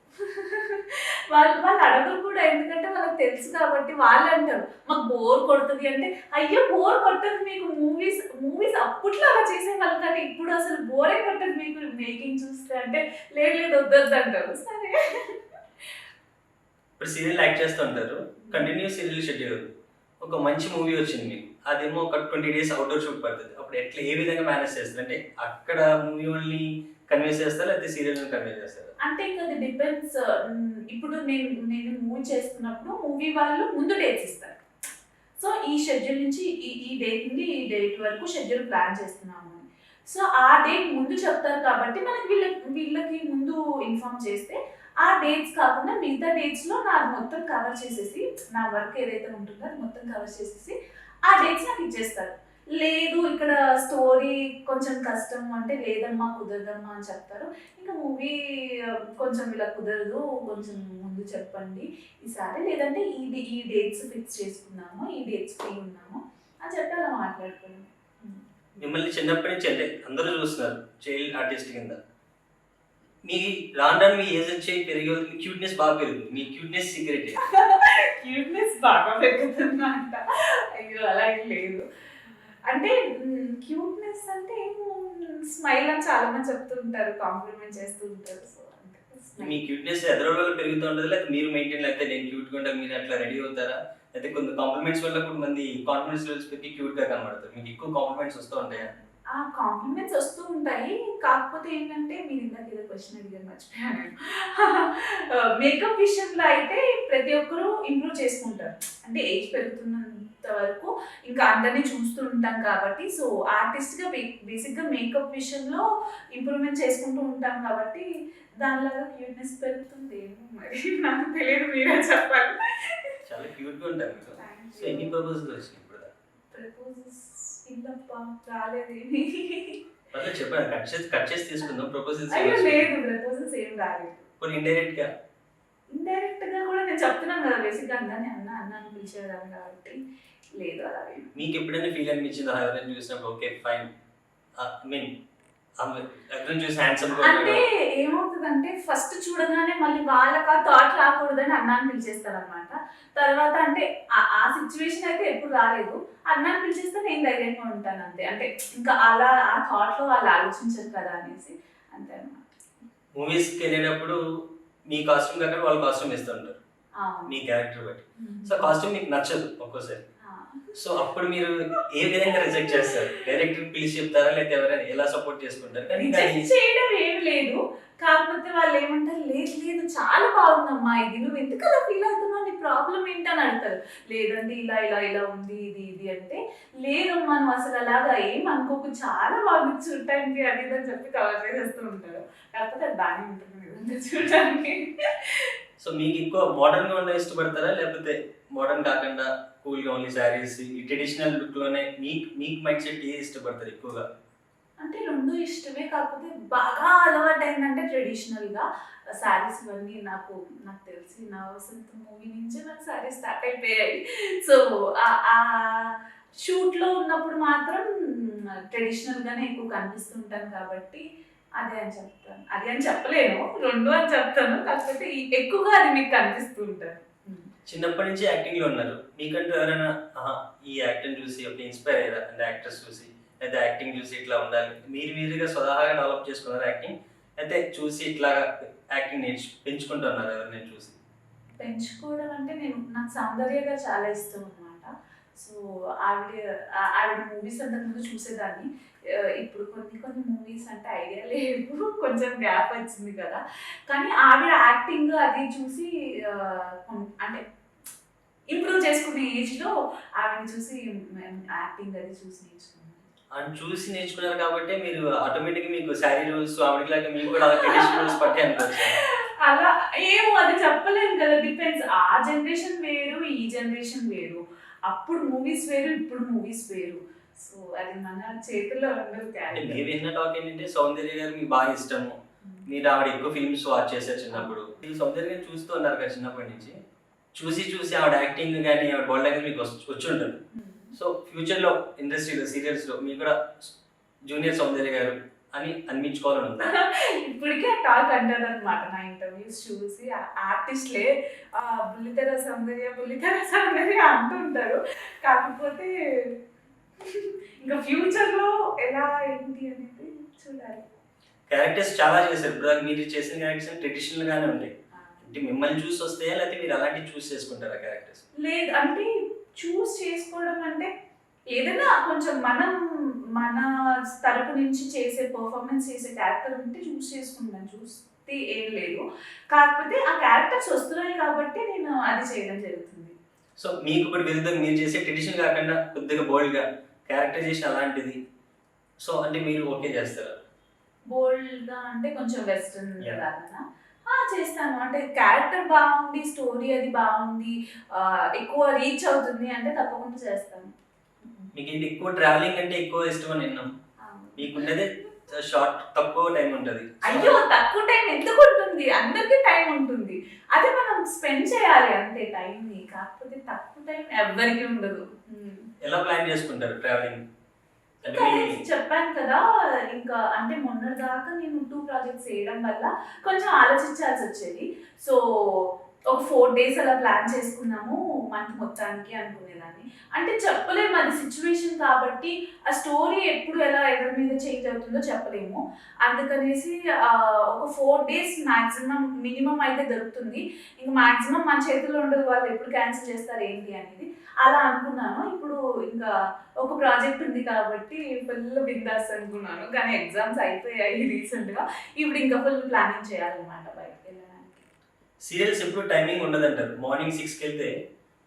వాళ్ళు అడగరు కూడా, ఎందుకంటే వాళ్ళకి తెలుసు కాబట్టి. వాళ్ళు అంటారు మాకు బోర్ కొడుతుంది అంటే, అయ్యో బోర్ కొట్టదు మీకు మూవీస్ అప్పట్లో అలా చేసేవాళ్ళు కానీ ఇప్పుడు అసలు బోరే కొట్టదు మీకు మేకింగ్ చూస్తే అంటే, లేదు వద్దొద్దు అంటారు. సరే ఇప్పుడు సీరియల్ యాక్ట్ చేస్తూ ఉంటారు, కంటిన్యూస్ సీరియల్ షెడ్యూల్. ఒక మంచి మూవీ వచ్చింది మీకు, అదేమో ఒక 20 days అవుట్డోర్ షూట్ పడుతుంది. అప్పుడు ఎట్లా ఏ విధంగా మేనేజ్ చేస్తారు? అంటే అక్కడ మూవీ ఓన్లీ కన్వే చేస్తారా లేకపోతే సీరియల్ కన్వే చేస్తారా? అంటే ఇంకా అది డిపెండ్స్. ఇప్పుడు నేను మూవీ చేస్తున్నప్పుడు మూవీ వాళ్ళు ముందు డేట్స్ ఇస్తారు. సో ఈ షెడ్యూల్ నుంచి ఈ డేట్ నుండి ఈ డేట్ వరకు షెడ్యూల్ ప్లాన్ చేస్తున్నాము అని. సో ఆ డేట్ ముందు చెప్తారు కాబట్టి మనకి వీళ్ళకి ముందు ఇన్ఫార్మ్ చేస్తే ఆ డేట్స్ కాకుండా మిగతా డేట్స్లో నాకు మొత్తం కవర్ చేసేసి, నా వర్క్ ఏదైతే ఉంటుందో అది మొత్తం కవర్ చేసేసి ఆ డేట్స్ నాకు ఇచ్చేస్తారు. లేదు ఇక్కడ స్టోరీ కొంచెం కష్టం అంటే, లేదమ్మా కుదరదమ్మా అని చెప్తారు. ఇంకా మూవీ కొంచెం ఇలా కుదరదు, కొంచెం ముందు చెప్పండి ఈసారి, లేదంటే ఈ డేట్స్ ఫిక్స్ చేసుకున్నాము, ఈ డేట్స్ ఫ్రీ ఉన్నాము అని చెప్పి అలా మాట్లాడుకున్నాము. మిమ్మల్ని చిన్నప్పటి నుంచి అంటే అందరూ చూస్తున్నారు చైల్డ్ ఆర్టిస్ట్ కింద. మీ రాను మీ ఏజ్ వచ్చి పెరిగే మీ క్యూట్నెస్ బాగా పెరుగుతుంది. మీ క్యూట్నెస్ సీక్రెట్? క్యూట్నెస్ బాగా పెరుగుతుందంట. అయ్యో అలా లేదు. అంటే క్యూట్నెస్ అంటే స్మైల్ అని చాలా మంది చెప్తూ ఉంటారు, కాంప్లిమెంట్ చేస్తూ ఉంటారు. సో మీ క్యూట్నెస్ ఎదురు పెరుగుతూ ఉంటుంది, లేకపోతే మీరు మెయింటైన్, లేకపోతే నేను క్యూట్గా ఉంటా మీరు అట్లా రెడీ అవుతారా? అయితే కొంత కాంప్లిమెంట్స్ వల్ల కూడా మంది కాన్ఫిడెన్స్ లెవెల్స్ పెరిగి క్యూట్గా కనబడతారు. మీకు ఎక్కువ కాంప్లిమెంట్స్ వస్తూ ఉంటాయా? ఆ కాంప్లిమెంట్స్ వస్తూ ఉంటాయి. కాకపోతే ఏంటంటే మీరు ఇందాక ఏదో క్వశ్చన్ అడిగారు, మర్చిపోయాను. మేకప్ విషయంలో అయితే ప్రతి ఒక్కరూ ఇంప్రూవ్ చేసుకుంటారు. అంటే ఏజ్ పెరుగుతున్నంత వరకు ఇంకా అందరినీ చూస్తూ ఉంటాం కాబట్టి, సో ఆర్టిస్ట్గా బేసిక్గా మేకప్ విషయంలో ఇంప్రూవ్మెంట్ చేసుకుంటూ ఉంటాం కాబట్టి దానిలాగా క్యూట్నెస్ పెరుగుతుంది ఏమో మరి నాకు తెలియదు, మీరే చెప్పాలి. చాలా క్యూట్గా ఉంటారు మీరు. సో ఎన్ని ప్రపోజల్స్ వచ్చినాయి ఇప్పుడు? ప్రపోజల్స్ ఇల్లప్ప రాలేదేమి. అదే చెప్పండి, కట్ చేసి తీసుకుందాం. ప్రపోజల్స్ అయ్యో లేదు, ప్రపోజల్స్ ఏం రాలేదు. కొన్ని ఇండైరెక్ట్గా కూడా నేను చెప్తున్నాను కదా, బేసిక్గా అందరినీ అన్న అన్న అని పిలిచేదాన్ని కాబట్టి లేదు అలాగే. మీకు ఎప్పుడైనా ఫీల్ అనిపించింది ఎవరైనా చూసినప్పుడు ఓకే ఫైన్, ఐ మీన్ ఎవరైనా చూసి హ్యాండ్సమ్ అంటే ఏమవుతుందంటే ఫస్ట్ చూడగానే మళ్ళీ వాళ్ళకి ఆ థాట్ రాకూడదని అన్నాన్ని పిలిచేస్తారనమాట. తర్వాత అంటే ఆ సిచ్యువేషన్ అయితే ఎప్పుడు రాలేదు. అన్నాన్ని పిలిచేస్తే నేను ధైర్యంగా ఉంటాను అంతే. అంటే ఇంకా అలా ఆ థాట్లో వాళ్ళు ఆలోచించరు కదా అనేసి అంతే అనమాట. మూవీస్కి వెళ్ళేటప్పుడు మీ కాస్ట్యూమ్ కాకుండా వాళ్ళ కాస్ట్యూమ్ ఇస్తుంటారు మీ క్యారెక్టర్ బట్టి. సో కాస్ట్యూమ్ మీకు నచ్చదు ఒక్కోసారి. సో అప్పుడు మీరు ఏ విధంగా రిజెక్ట్ చేస్తారు? డైరెక్టర్ పిలిచి చెప్తారా, లేకపోతే ఎవరైనా ఎలా సపోర్ట్ చేసుకుంటారు? రిజెక్ట్ చేయడం ఏం లేదు. కాకపోతే వాళ్ళు ఏమంటారు, లేదు లేదు చాలా బాగుందమ్మా ఇది, నువ్వు ఎందుకు అలా ఫీల్ అవుతున్నావు, నీ ప్రాబ్లం ఏంటని అడుగుతారు. లేదంటే ఇలా ఇలా ఇలా ఉంది ఇది ఇది అంటే, లేదమ్మా నువ్వు అసలు అలాగా ఏం అనుకోకు, చాలా బాగుంది చూడటానికి అది ఇది అని చెప్పి కవర్ చేసేస్తూ ఉంటారు. కాకపోతే అది బాగానే ఉంటుంది నిజంగా చూడటానికి. సో మీకు ఎక్కువ మోడర్న్గా ఉన్న ఇష్టపడతారా, లేకపోతే మోడర్న్ కాకుండా కూల్గా ఓన్లీ శారీస్ ఈ ట్రెడిషనల్ లుక్లోనే మీకు మైండ్ సెట్ ఏది ఇష్టపడతారు ఎక్కువగా? అంటే రెండు ఇష్టమే, కాకపోతే బాగా అలవాటు అయిందంటే ట్రెడిషనల్గా శారీస్ ఇవన్నీ. నాకు తెలిసి నా వసంత మూవీ నుంచే నాకు శారీస్ స్టార్ట్ అయిపోయాయి. సో ఆ షూట్లో ఉన్నప్పుడు మాత్రం ట్రెడిషనల్గానే ఎక్కువ కనిపిస్తుంటాను కాబట్టి అదే అని చెప్తాను. అది అని చెప్పలేను, రెండు అని చెప్తాను. కాకపోతే ఎక్కువగా అది మీకు కనిపిస్తూ ఉంటాను. చిన్నప్పటి నుంచి యాక్టింగ్లో ఉన్నారు, మీకంటూ ఎవరైనా ఈ యాక్టింగ్ చూసి ఒక ఇన్స్పైర్ అయ్యారా? అంటే యాక్టర్స్ చూసి అయితే యాక్టింగ్ చూసి ఇట్లా ఉండాలి, మీరుగా స్వతహాగా డెవలప్ చేసుకున్నారు యాక్టింగ్, అయితే చూసి ఇట్లా యాక్టింగ్ పెంచుకుంటున్నారు ఎవరైనా చూసి? పెంచుకోవడం అంటే నాకు సౌందర్యగా చాలా ఇష్టం అనమాట. సో ఆవిడ మూవీస్ అంతకుముందు చూసేదాన్ని. ఇప్పుడు కొన్ని మూవీస్ అంటే ఐడియా లేదు, కొంచెం గ్యాప్ వచ్చింది కదా. కానీ ఆవిడ యాక్టింగ్ అది చూసి అంటే ఇంప్రూవ్ చేసుకునే ఏజ్లో ఆవిడని చూసి యాక్టింగ్ అది చూసి నేర్చుకున్నాను. అని చూసి నేర్చుకున్నారు కాబట్టి మీరు ఆటోమేటిక్గా మీకు శారీ రూల్స్ ఆవిడలాగా మీకు కూడా ట్రెడిషనల్ రూల్స్ పట్టే అనుకోవచ్చు. అలా ఏమో అది చెప్పలేము కదా, డిపెండ్స్. ఆ జనరేషన్ వేరు, ఈ జనరేషన్ వేరు. అప్పుడు మూవీస్ వేరు, ఇప్పుడు మూవీస్ వేరు. సో అది మన చేతుల్లో ఉండదు. మీరు విన్న టాక్ ఏంటంటే సౌందర్య గారు మీకు బాగా ఇష్టము, మీరు ఆవిడ ఎక్కువ ఫిల్మ్స్ వాచ్ చేశారు చిన్నప్పుడు. మీరు సౌందర్య గారు చూస్తూ ఉన్నారు కదా చిన్నప్పటి నుంచి, చూసి ఆవిడ యాక్టింగ్ కానీ ఆవిడ బాడీ లాంగ్వేజ్ మీకు వచ్చి ఉంటుంది. సో ఫ్యూచర్లో ఇండస్ట్రీలో సీరియల్స్లో మీకు కూడా జూనియర్ సౌందర్య గారు అని అనిపించుకోవాలని ఉంది. ఇప్పటికే టాక్ అంటారు అనమాట నా ఇంటర్వ్యూస్ చూసి, ఆర్టిస్ట్లే బుల్లితెర సౌందర్య అంటుంటారు. కాకపోతే ఇంకా ఫ్యూచర్లో ఎలా ఏంటి అనేది చూడాలి. క్యారెక్టర్స్ చాలా చేశారు, ఇప్పుడు మీరు చేసిన క్యారెక్టర్స్ ట్రెడిషనల్ గానే ఉంటాయి. అంటే మిమ్మల్ని చూసి వస్తాయా, లేకపోతే మీరు అలాంటివి చూస్ చేసుకుంటారా క్యారెక్టర్స్? లేదు, అంటే చూస్ చేసుకోవడం అంటే ఏదైనా కొంచెం మన తరపు నుంచి చేసే పర్ఫార్మెన్స్ చేసే క్యారెక్టర్ ఉంటే చూస్ చేసుకుంటాను, చూస్తే ఏం లేదు. కాకపోతే ఆ క్యారెక్టర్స్ వస్తున్నాయి కాబట్టి నేను అది చేయడం జరుగుతుంది. సో మీకు ఇప్పుడు విరుద్ధంగా మీరు చేసే ట్రెడిషనల్ కాకుండా కొద్దిగా బోల్డ్గా క్యారెక్టరైజేషన్ అలాంటిది, సో అంటే మీరు ఓకే చేస్తారా? బోల్డ్గా అంటే కొంచెం వెస్టర్న్ లాగా చేస్తాను. అంటే క్యారెక్టర్ బాగుంది, స్టోరీ అది బాగుంది, ఎక్కువ రీచ్ అవుతుంది అంటే తప్పకుండా చేస్తాను. మీకు ఇది ఎక్కువ ట్రావెలింగ్ అంటే ఎక్కువ ఇష్టం అని విన్నాం. మీకున్నదే షార్ట్ తక్కువ టైం ఉంటుంది. అయ్యో తక్కువ టైం ఎందుకు ఉంటుంది, అందరికీ టైం ఉంటుంది. అదే మనం స్పెండ్ చేయాలి అంతే టైంని. కాకపోతే తక్కువ టైం ఎవరికి ఉండదు. ఎలా ప్లాన్ చేసుకుంటారు ట్రావెలింగ్? చెప్పాను కదా, ఇంకా అంటే మొన్నటిదాకా నేను 2 ప్రాజెక్ట్స్ చేయడం వల్ల కొంచెం ఆలోచించాల్సి వచ్చేది. సో ఒక 4 డేస్ అలా ప్లాన్ చేసుకున్నాము మంత్ మొత్తానికి అనుకునేదాన్ని. అంటే చెప్పలేము, అది సిచ్యువేషన్ కాబట్టి ఆ స్టోరీ ఎప్పుడు ఎలా ఎవరి మీద చేంజ్ అవుతుందో చెప్పలేము. అందుకనేసి ఒక 4 డేస్ మాక్సిమం మినిమం అయితే దొరుకుతుంది. ఇంక మాక్సిమం మన చేతుల్లో ఉండదు వాళ్ళు ఎప్పుడు క్యాన్సిల్ చేస్తారు ఏంటి అనేది. అలా అనుకున్నాను. ఇప్పుడు ఇంకా ఒక ప్రాజెక్ట్ ఉంది కాబట్టి ఫుల్ బిందాస్ అనుకున్నాను. కానీ ఎగ్జామ్స్ అయిపోయాయి రీసెంట్‌గా. ఇప్పుడు ఇంకా ఫుల్ ప్లానింగ్ చేయాలన్నమాట బయటికెళ్ళడానికి. సీరియల్స్ ఎప్పుడు టైమింగ్ ఉండదంటారు. మార్నింగ్ 6కి వెళ్తే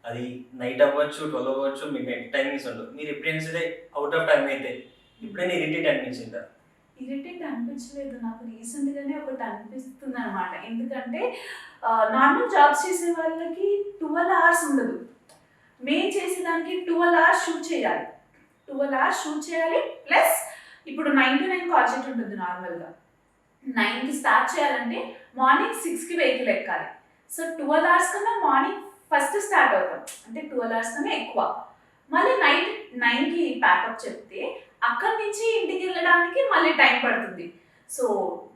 అది నైట్ అవ్వచ్చు, 12 అవ్వచ్చు, మిడ్‌నైట్ టైమింగ్స్ ఉండవు. మీరు ఎప్పుడైనా సరే అవుట్ ఆఫ్ టైం అయితే ఎప్పుడైనా ఇరిటేట్ అనిపించిందా? ఇరిటేట్ అనిపించలేదు. నాకు రీసెంట్‌గానే ఒకటి అనిపిస్తుందనమాట. ఎందుకంటే నార్మల్ జాబ్స్ చేసే వాళ్ళకి 12 అవర్స్ ఉండదు. మేము చేసేదానికి 12 అవర్స్ షూట్ చేయాలి. 12 అవర్స్ షూట్ చేయాలి. ప్లస్ ఇప్పుడు 9-9 కాల్ షీట్ ఉంటుంది నార్మల్‌గా. 9కి స్టార్ట్ చేయాలంటే మార్నింగ్ 6కి వెహికల్ ఎక్కాలి. సో 12 అవర్స్ కన్నా మార్నింగ్ ఫస్ట్ స్టార్ట్ అవుతాం. అంటే 12 అవర్స్ కన్నా ఎక్కువ. మళ్ళీ నైట్ 9కి ప్యాకప్ చెప్తే అక్కడి నుంచి ఇంటికి వెళ్ళడానికి మళ్ళీ టైం పడుతుంది. సో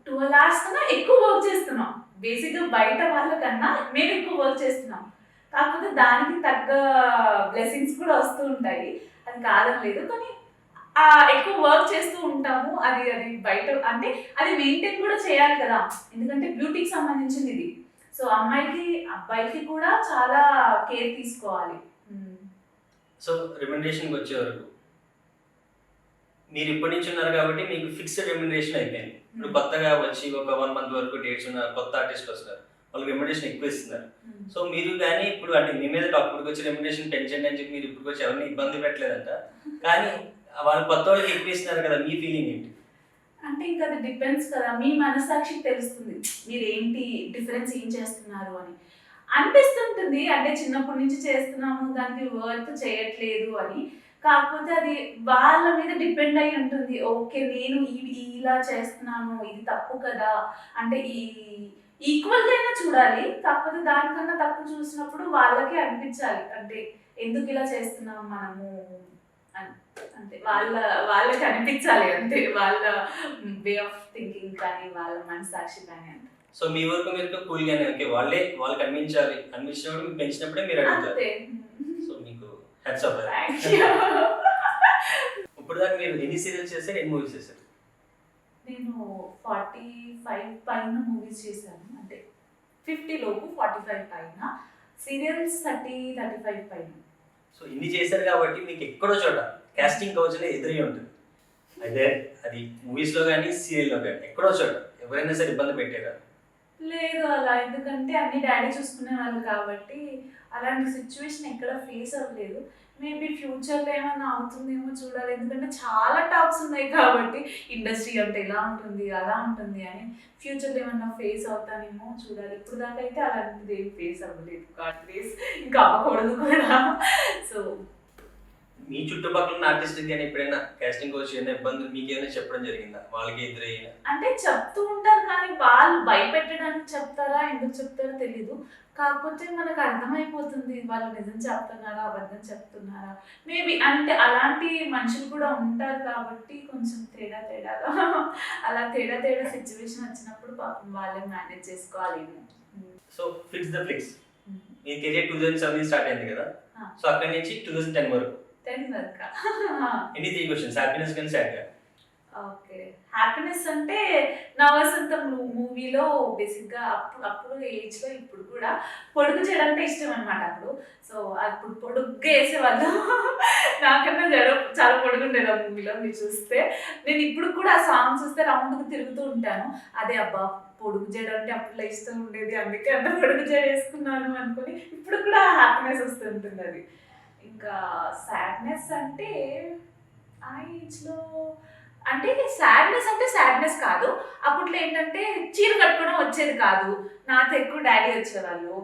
12 అవర్స్ కన్నా ఎక్కువ వర్క్ చేస్తున్నాం. బేసిక్‌గా బయట వాళ్ళకన్నా మేము ఎక్కువ వర్క్ చేస్తున్నాం. కాకపోతే దానికి తగ్గ బ్లెస్సింగ్స్ కూడా వస్తూ ఉంటాయి. అది కాదనలేదు. కానీ ఎక్కువ వర్క్ చేస్తూ ఉంటాము. అది అది బయట అంటే అది మెయింటైన్ కూడా చేయాలి కదా! ఎందుకంటే బ్యూటీకి సంబంధించింది ఇది. సో అమ్మాయికి, అబ్బాయికి కూడా చాలా కేర్ తీసుకోవాలి. సో రెమ్యునరేషన్‌కి వచ్చే వరకు మీరు ఇప్పటి నుంచి ఉన్నారు కాబట్టి మీకు ఫిక్స్డ్ రెమ్యునరేషన్ అయిపోయింది. ఇప్పుడు కొత్తగా వచ్చి ఒక 1 మంత్ వరకు డేట్స్ ఉన్న కొత్త ఆర్టిస్టులు వస్తున్నారు. వాళ్ళకి రెమ్యునరేషన్ ఎక్కువ ఇస్తున్నారు. సో మీరు కానీ ఇప్పుడు అంటే మీ మీద అప్పటికి వచ్చే రెమ్యునరేషన్ పెంచండి అని చెప్పి మీరు ఇప్పుడు వచ్చి ఎవరిని ఇబ్బంది పెట్టలేదంట. కానీ వాళ్ళు కొత్త వాళ్ళకి ఎక్కువ ఇస్తున్నారు కదా, మీ ఫీలింగ్ ఏంటి? అంటే ఇంకా అది డిపెండ్స్ కదా. మీ మనసాక్షికి తెలుస్తుంది. మీరేంటి డిఫరెన్స్ ఏం చేస్తున్నారు అని. అనిపిస్తుంటుంది. అంటే చిన్నప్పటి నుంచి చేస్తున్నాము, దానికి వర్త్ చేయట్లేదు అని. కాకపోతే అది వాళ్ళ మీద డిపెండ్ అయ్యి ఉంటుంది. ఓకే. నేను ఇలా చేస్తున్నాను. ఇది తప్పు కదా! అంటే ఈక్వల్‌గా అయినా చూడాలి. కాకపోతే దానికన్నా తక్కువ చూసినప్పుడు వాళ్ళకే అనిపించాలి. అంటే ఎందుకు ఇలా చేస్తున్నాం మనము అని. అంతే. వాళ్ళకి అనిపించాలి అంతే. వాళ్ళ వే ఆఫ్ థింకింగ్ కానీ, వాళ్ళ మనసాక్షి కానీ అంతే. సో మీ వరకు మీరు కూల్‌గానే ఓకే. వాళ్ళకి అనిపించాలి. అనిపించినప్పుడు మీకు పెంచినప్పుడే మీరు అడుగుతారు. అంతే. సో మీకు హెడ్స్ ఆఫ్. Thank you. ఇప్పటిదాకా మీరు ఎన్ని సీరియల్స్ చేశారు? ఎన్ని మూవీస్ చేశారు? నేను 45 పైన మూవీస్ చేశాను. అంటే 50 లోపు 45 పైన. సీరియల్స్ 30, 35 పైన. సో ఇన్ని చేశారు కాబట్టి మీకు ఎక్కడో చోట కాస్టింగ్ కౌచ్ అనేది ఎదురై ఉంటుంది. అయితే అది మూవీస్‌లో గానీ, సీరియల్‌లో గానీ ఎక్కడో చోట ఎవరైనా సరే ఇబ్బంది పెట్టారా? లేదు అలా. ఎందుకంటే అన్నీ డ్యాడీ చూసుకునేవాళ్ళు కాబట్టి అలాంటి సిచ్యువేషన్ ఎక్కడ ఫేస్ అవ్వలేదు. మేబీ ఫ్యూచర్‌లో ఏమన్నా అవుతుందేమో చూడాలి. ఎందుకంటే చాలా టాక్స్ ఉన్నాయి కాబట్టి ఇండస్ట్రీ అంటే ఇలా ఉంటుంది, అలా ఉంటుంది అని. ఫ్యూచర్‌లో ఏమన్నా ఫేస్ అవుతానేమో చూడాలి. ఇప్పుడు దాకా అయితే అలాంటిది ఏం ఫేస్ అవ్వలేదు. God grace. ఇంకా అవ్వకూడదు కూడా. సో మీ చుట్టుపక్కల ఉన్న ఆర్టిస్ట్‌కి గానీ ఎప్పుడైనా కాస్టింగ్ కౌచ్ ఏమైనా ఇబ్బందులు మీకేమైనా చెప్పడం జరిగిందా? వాళ్ళకి ఎదురైన? అంటే చెప్తూ ఉంటారు కానీ వాళ్ళు భయపెట్టడానికి చెప్తారా, ఎందుకు చెప్తారో తెలీదు. కాకపోతే మనకు అర్థమైపోతుంది వాళ్ళు నిజం చెప్తున్నారా, అబద్ధం చెప్తున్నారా. మేబీ అంటే అలాంటి మనుషులు కూడా ఉంటారు కాబట్టి కొంచెం తేడాగా అలా తేడా సిచ్యువేషన్ వచ్చినప్పుడు పాపం వాళ్ళే మేనేజ్ చేసుకోవాలేమో. So fix the flicks. మీ కెరీర్ 2007 స్టార్ట్ అయింది కదా. సో అక్కడి నుంచి 2010 వరకు 10 వరకా? ఎన్ని 3 క్వశ్చన్స్ హ్యాపీనెస్ కానీ సాడ్ గా. ఓకే. హ్యాపీనెస్ అంటే 'నవవసంతం' మూవీలో బేసిక్‌గా అప్పుడు ఏజ్‌లో ఇప్పుడు కూడా పొడుగు జడ అంటే ఇష్టం అనమాట అప్పుడు. సో అప్పుడు పొడుగ్గా ఏసేవాళ్ళు. నాకన్నా జడ చాలా పొడుగుండేది ఆ మూవీలో మీరు చూస్తే. నేను ఇప్పుడు కూడా ఆ సాంగ్ చూస్తే రౌండ్‌గా తిరుగుతూ ఉంటాను. అదే అబ్బా! పొడుగు జడ అంటే అప్పట్లో ఇష్టం ఉండేది. అందుకే అంత పొడుగు జడ ఏసుకున్నాను అనుకోని ఇప్పుడు కూడా హ్యాపీనెస్ వస్తుంటుంది అది. ఇంకా సాడ్‌నెస్ అంటే ఆ ఏజ్‌లో అంటే సాడ్‌నెస్ కాదు. అప్పట్లో ఏంటంటే చీర కట్టుకోవడం వచ్చేది కాదు. నాతో ఎక్కువ డ్యాడీ వచ్చేవాళ్ళు.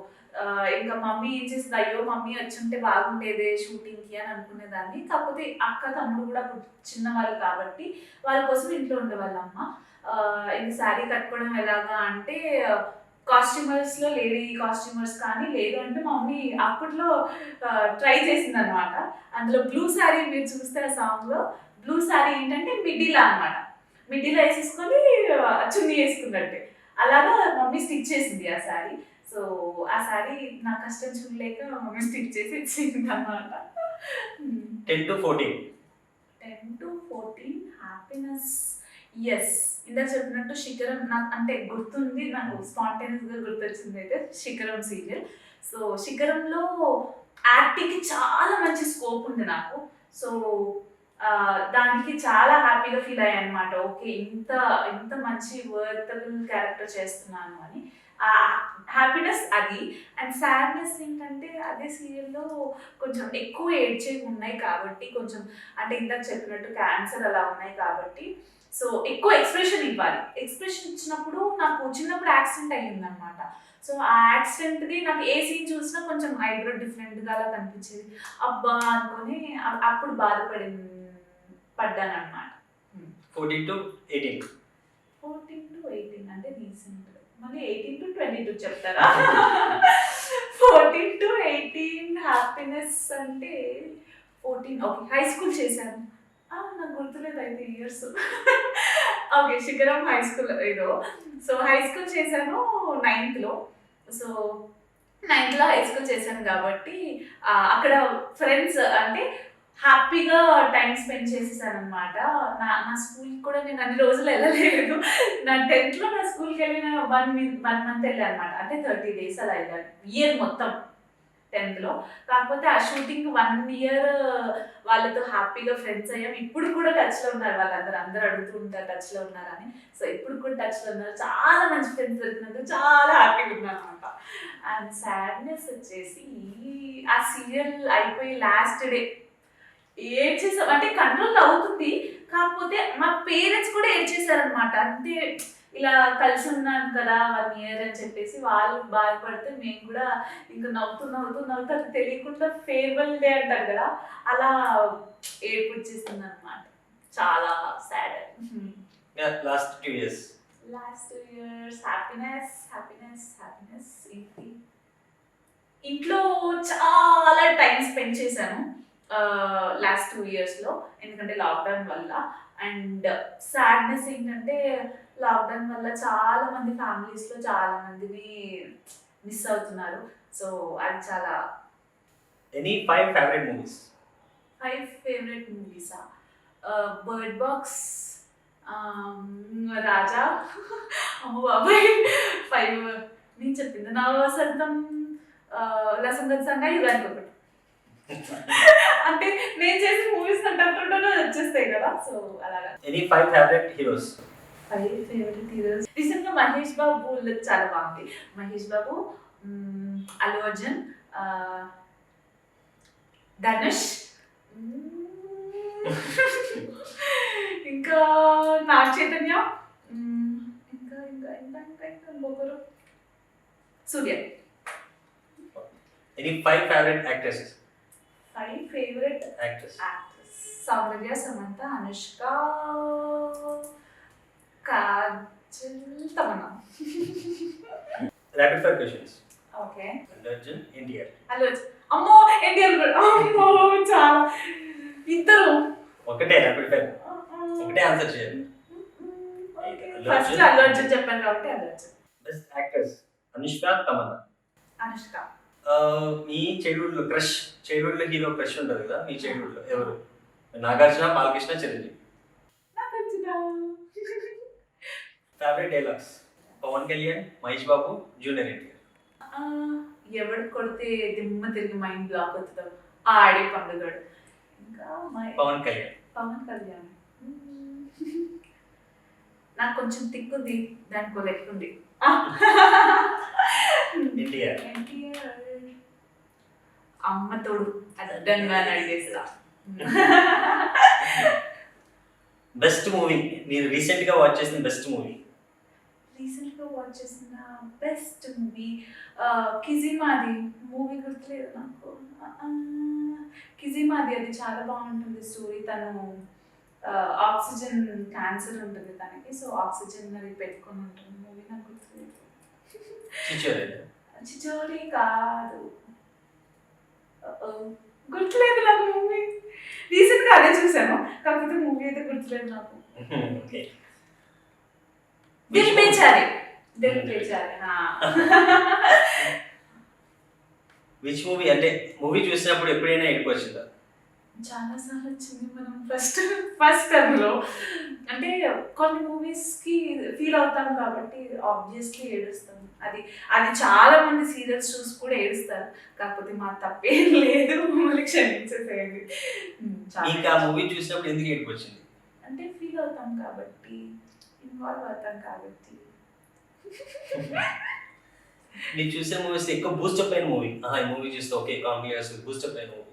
ఇంకా మమ్మీ ఏం చేసేది, అయ్యో! మమ్మీ వచ్చుంటే బాగుండేదే షూటింగ్‌కి అని అనుకునేదాన్ని. కాకపోతే అక్క, తమ్ముడు కూడా అప్పుడు చిన్నవాళ్ళు కాబట్టి వాళ్ళ కోసం ఇంట్లో ఉండేవాళ్ళమ్మ. ఇంక శారీ కట్టుకోవడం ఎలాగా అంటే కాస్ట్యూమర్స్‌లో లేడీ కాస్ట్యూమర్స్ కానీ లేదు అంటే మా మమ్మీ అప్పట్లో ట్రై చేసిందనమాట. అందులో బ్లూ శారీ మీరు చూస్తే ఆ సాంగ్‌లో బ్లూ శారీ ఏంటంటే మిడ్డీలా అనమాట. మిడ్డీలో ఏసేసుకొని చున్నీ ఏసుకున్నట్టే. అలాగా మమ్మీ స్టిచ్ చేసింది ఆ శారీ. సో ఆ సారీ నా కష్టం చూడలేక మమ్మీ స్టిచ్ చేసి ఇచ్చింది అనమాట. 10 to 14. 10 to 14 happiness. ఎస్, ఇందాక చెప్పినట్టు శిఖరం నాకు అంటే గుర్తుంది, నాకు స్పాంటేనియస్గా గుర్తొచ్చింది అయితే శిఖరం సీరియల్. సో శిఖరంలో యాక్టింగ్కి చాలా మంచి స్కోప్ ఉంది నాకు. సో దానికి చాలా హ్యాపీగా ఫీల్ అయ్యాను అనమాట. ఓకే, ఇంత ఇంత మంచి వర్తబుల్ క్యారెక్టర్ చేస్తున్నాను అని. హ్యాపీనెస్ అది. అండ్ సాడ్నెస్ ఏంటంటే అదే సీరియల్లో కొంచెం ఎక్కువ ఏడ్చేవి ఉన్నాయి కాబట్టి, కొంచెం అంటే ఇందాక చెప్పినట్టు క్యాన్సర్ అలా ఉన్నాయి కాబట్టి సో ఎక్కువ ఎక్స్ప్రెషన్ ఇవ్వాలి. ఎక్స్ప్రెషన్ ఇచ్చినప్పుడు నాకు చిన్నప్పుడు యాక్సిడెంట్ అయ్యింది అనమాట. సో ఆ యాక్సిడెంట్ది నాకు ఏ సీన్ చూసినా కొంచెం ఐబ్రో డిఫరెంట్గా అలా కనిపించేది. అబ్బా అనుకొని అప్పుడు పడ్డాను అనమాట. 14 to 18. 14 to 18 అంటే రీసెంట్. మళ్ళీ 18 to 22 చెప్తారా? 14 to 18 హ్యాపీనెస్ అంటే 14 ఓకే హై స్కూల్ చేశాను. నాకు గుర్తులేదు అయితే ఇయర్స్. ఓకే, శిఖరం హై స్కూల్ ఏదో. సో హై స్కూల్ చేశాను 9th. So 9th high school చేశాను కాబట్టి అక్కడ ఫ్రెండ్స్ అంటే హ్యాపీగా టైం స్పెండ్ చేసేసాను అనమాట. నా స్కూల్కి కూడా నేను అన్ని రోజులు వెళ్ళలేదు. నా 10th నా స్కూల్కి వెళ్ళిన 1 month వెళ్ళాను అనమాట. అంటే 30 days అలా వెళ్ళాను ఇయర్ మొత్తం 10th. కాకపోతే ఆ షూటింగ్ 1 year వాళ్ళతో హ్యాపీగా ఫ్రెండ్స్ అయ్యాం. ఇప్పుడు కూడా టచ్లో ఉన్నారు అందరూ అడుగుతూ ఉంటారు టచ్లో ఉన్నారని. సో ఇప్పుడు కూడా టచ్లో ఉన్నారు. చాలా మంచి ఫ్రెండ్స్ దొరికినందుకు చాలా హ్యాపీగా ఉన్నాను అనమాట. అండ్ సాడ్నెస్ వచ్చేసి ఆ సీరియల్ అయిపోయి లాస్ట్ డే ఏడ్చేసాం. అంటే కంట్రోల్ అవుతుంది, కాకపోతే మా పేరెంట్స్ కూడా ఏడ్చేసారనమాట. అంటే ఇలా కలిసి ఉన్నాను కదా 1 year అని చెప్పేసి వాళ్ళు బాధపడితే మేము కూడా ఇంకా నవ్వుతూ అది తెలియకుండా ఫేర్వెల్ డే అంటారు కదా, అలా ఏడుపు వచ్చేస్తుంది అనమాట. చాలా sad. Last 2 years. Last 2 years happiness ఏంటి, ఇంట్లో చాలా టైం స్పెండ్ చేశాను లాస్ట్ 2 yearsలో, ఎందుకంటే లాక్డౌన్ వల్ల. అండ్ సాడ్నెస్ ఏంటంటే లాక్డౌన్ వల్ల చాలా మంది ఫ్యామిలీస్లో చాలా మందిని మిస్ అవుతున్నారు. సో అది చాలా. Any 5 favorite movies? 5 favorite movies. Bird box, Raja, Amma Babai 5 నేను చెప్పింది నా వసంతం, లసంగత్ సంగా యుగానికి ఒకటి. అంటే నేను చేసిన మూవీస్ అంటే వచ్చేస్తాయి కదా, సో అలాగా. Any 5 favorite heroes? 5 favorite heroes. రీసెంట్గా మహేష్ బాబు చాలా బాగుంది. మహేష్ బాబు, అల్లు అర్జున్, ధనుష్, ఇంకా నాగ చైతన్య, ఇంకా ఇంకొకరు Surya. Any 5 favorite actresses? 5 favorite actors. Soundarya, Samantha, Anushka, Kajal, Tamannaah. Rapid fire questions. Okay. Allu Arjun, NTR. Allu Arjun. అమ్మో ఎన్టీఆర్ కూడా. అమ్మో చాలా. ఇద్దరు ఒకటే rapid fire. ఒకటే ఆన్సర్ చేయాలి. ఫస్ట్ అల్లు అర్జున్ చెప్పాను కాబట్టి అల్లు అర్జున్. Best actors Anushka, Tamannaah. అనుష్క. మీ చైల్డ్హుడ్లో చైల్డ్హుడ్లో హీరో క్రష్ ఉంటుంది కదా, మీ చైల్డ్హుడ్లో ఎవరు? Nagarjuna, Balakrishna, Chiranjeevi. Favourite dialogues? Pawan Kalyan, Mahesh Babu, junior NTR. ఎవడు కొడితే దిమ్మ తిరిగి మైండ్ బ్లాక్ అవుతుందో ఆడే పండుగడు. ఇంకా పవన్ కళ్యాణ్. నాకు కొంచెం తిక్కుంది, దానికి లెక్క ఉంది. ఎన్టీఆర్. అమ్మ తోడు అడ్డంగా అడిగేస్తా. బెస్ట్ మూవీ మీరు రీసెంట్ గా వాచ్ చేసిన బెస్ట్ మూవీ? బెస్ట్ మూవీ కిజిమాది. మూవీ గుర్తులేదు నాకు. కిజిమాది, అది చాలా బాగుంటుంది స్టోరీ. తను ఆక్సిజన్ క్యాన్సర్ ఉంటుంది తనకి, సో ఆక్సిజన్ అది పెట్టుకొని ఉంటుంది. మూవీ నాకు గుర్తులేదు. చిచోరి కాదు, గుర్తులేదు నాకు మూవీ. రీసెంట్గా అదే చూసాను, కాకపోతే మూవీ అయితే గుర్తులేదు నాకు. దిల్ బేచారే. దిల్ బేచారే. విచ్ మూవీ అంటే మూవీ చూసినప్పుడు ఎప్పుడైనా ఏడుపు వచ్చిందా? చాలా సార్లు వచ్చింది. మనం ఫస్ట్ అందులో అంటే కొన్ని మూవీస్కి ఫీల్ అవుతాం కాబట్టి ఆబ్వియస్లీ ఏడుస్తాం. అది అది చాలా మంది సీరియల్స్ చూసి కూడా ఏడుస్తారు. కాకపోతే మా తప్పేం లేదు, మమ్మల్ని క్షమించేసేయండి. ఇంకా ఆ మూవీ చూసినప్పుడు ఎందుకు ఏడుపు వచ్చింది? అంటే ఫీల్ అవుతాం కాబట్టి, ఇన్వాల్వ్ అవుతాం కాబట్టి. మీరు చూసే మూవీస్ ఎక్కువ బూస్టప్ అయిన మూవీ, ఈ మూవీ చూస్తే ఓకే కామెడీ వస్తుంది, బూస్టప్ అయిన మూవీ.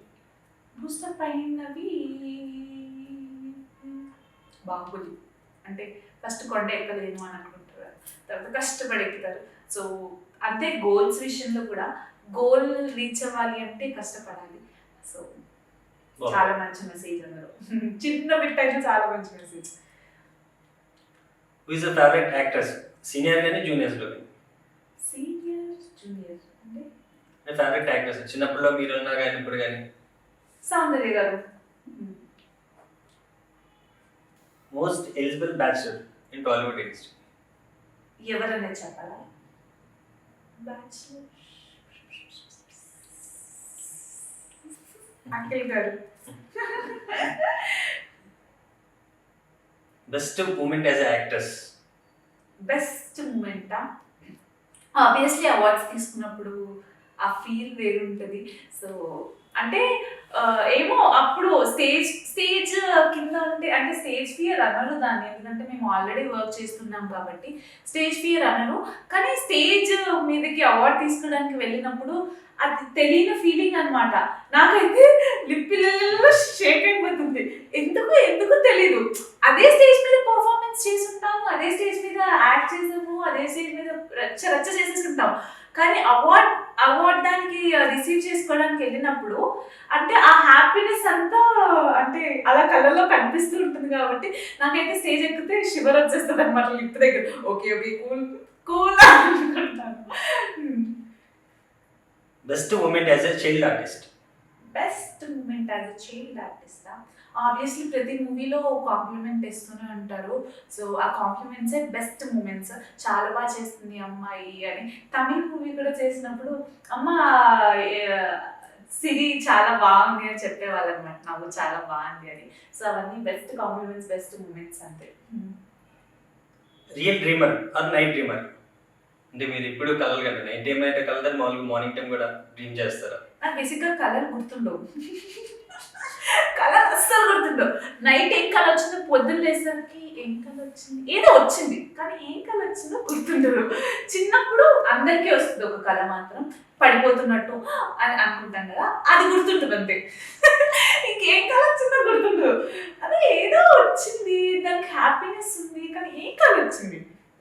బూస్టప్ అయినవి బాహుబలి. అంటే ఫస్ట్ కొండ ఎక్కలేను అని అనుకుంటారు, తర్వాత కష్టపడి ఎక్కుతారు. సో అంతే గోల్స్ విషయంలో కూడా గోల్ రీచ్ అవ్వాలి అంటే కష్టపడాలి. సో చాలా మంచి మెసేజ్ అందులో. చిన్న బిట్ అయినా చాలా మంచి message. Who is the favourite actors senior గానీ జూనియర్స్ లో? సీనియర్ జూనియర్ అంటే ఫేవరెట్ యాక్టర్స్ చిన్నప్పుడులో మీరు ఉన్నా కానీ ఇప్పుడు కానీ? Soundarya garu. Most eligible bachelor in Tollywood industry ఎవరనే చెప్పాలా? Bachelor Akhil garu. Best moment as actors? Best మూమెంటా? ఆబ్వియస్లీ అవార్డ్స్ తీసుకున్నప్పుడు ఆ ఫీల్ వేరు ఉంటుంది. సో అంటే ఏమో అప్పుడు స్టేజ్ కింద ఉంటే, అంటే స్టేజ్ ఫియర్ అనరు దాన్ని, ఎందుకంటే మేము ఆల్రెడీ వర్క్ చేస్తున్నాం కాబట్టి స్టేజ్ ఫియర్ అనరు. కానీ స్టేజ్ మీదకి అవార్డు తీసుకోవడానికి వెళ్ళినప్పుడు అది తెలియని ఫీలింగ్ అనమాట. నాకైతే లిప్పిలలో షేక్ అయిపోతుంది. ఎందుకు తెలీదు. అదే స్టేజ్ మీద పర్ఫార్మెన్స్ చేసుంటాము, అదే స్టేజ్ మీద యాక్ట్ చేసాము, అదే స్టేజ్ మీద రచ్చ చేసేసుకుంటాం. కానీ అవార్డ్ దానికి రిసీవ్ చేసుకోవడానికి వెళ్ళినప్పుడు అంటే ఆ హ్యాపీనెస్ అంతా అంటే అలా కళ్ళలో కనిపిస్తూ ఉంటుంది. కాబట్టి నాకైతే స్టేజ్ ఎక్కితే షివర్ వచ్చేస్తుంది అనమాట లిప్ దగ్గర. ఓకే కూల్ అనుకుంటాను. Best moment as a child artist? Best moment as a child ఆర్టిస్టా? ఆబ్వియస్లీ ప్రతి మూవీలో కాంప్లిమెంట్ ఇస్తూనే ఉంటారు. సో ఆ కాంప్లిమెంట్సే బెస్ట్ మూమెంట్స్. చాలా బాగా చేస్తుంది అమ్మాయి అని. తమిళ్ మూవీ కూడా చేసినప్పుడు అమ్మ సిరి చాలా బాగుంది అని చెప్పేవాళ్ళు అనమాట, నవ్వు చాలా బాగుంది అని. సో అవన్నీ బెస్ట్ కాంప్లిమెంట్స్, బెస్ట్ మూమెంట్స్ అంతే. Real dreamer or night dreamer? అంటే మీరు ఇప్పుడు కలలు కదా, నైట్ టైం అయితే కలదని మామూలుగా మార్నింగ్ టైం కూడా డ్రీమ్ చేస్తారా? నాకు బేసిక్గా కలర్ గుర్తుండవు. కలర్ అస్సలు గుర్తుండవు. నైట్ ఏం కలర్ వచ్చిందో పొద్దున్న లేసరికి ఏం కలర్ వచ్చింది, ఏదో వచ్చింది కానీ ఏం కలర్ వచ్చిందో గుర్తుండదు. చిన్నప్పుడు అందరికీ వస్తుంది ఒక కళ మాత్రం, పడిపోతున్నట్టు అని అనుకుంటాం కదా, అది గుర్తుంటుంది అంతే. ఇంకేం కళ వచ్చిందో గుర్తుండదు. అదే ఏదో వచ్చింది, దానికి హ్యాపీనెస్ ఉంది, కానీ ఏం కళ వచ్చింది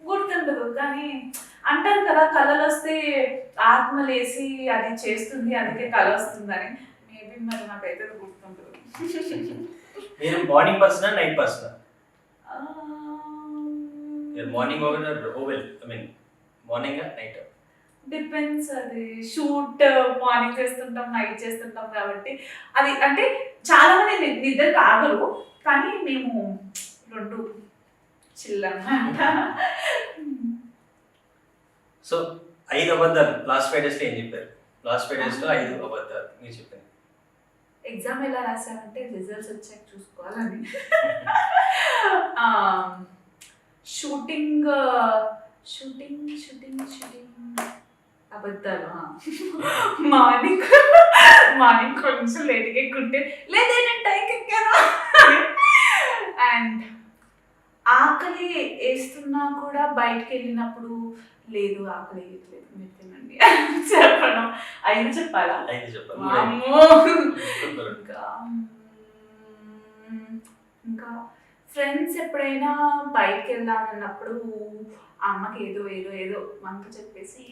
గుర్తుండదు. కానీ అంటారు కదా కళలు వస్తే ఆత్మ లేసి అది చేస్తుంది, అందుకే కళ వస్తుందని. మేబీ మరి నాకైతే గుర్తుండదు. మీరు మార్నింగ్ పర్సనా నైట్ పర్సనా? మార్నింగ్ ఓవెల్ I mean morning night? Depends. అది షూట్ మార్నింగ్ చేస్తుంటాం, నైట్ చేస్తుంటాం కాబట్టి అది అంటే చాలా మంది నిద్ర కాగరు, కానీ మేము రెండు చిల్లన్నమాట. సో 5 అబద్ధాలు లాస్ట్ 5 డేస్లో ఏం చెప్పారు? లాస్ట్ 5 డేస్లో 5 అబద్ధాలు మీరు చెప్పండి. ఎగ్జామ్ ఎలా రాసామంటే రిజల్ట్స్ వచ్చాక చూసుకోవాలని. షూటింగ్ అబద్ధాలు. మార్నింగ్ కొంచెం లేట్గా ఎక్కుంటే లేదే నేను టైంకి ఎక్కాను. అండ్ ఆకలి వేస్తున్నా కూడా బయటకు వెళ్ళినప్పుడు లేదు ఆకలి వేయట్లేదు మీరు తినండి చెప్పడం. 5 చెప్పాలా? 5 చెప్పాలి. ఇంకా ఫ్రెండ్స్ ఎప్పుడైనా బయటకు వెళ్దామన్నప్పుడు అమ్మకి ఏదో వంక చెప్పేసి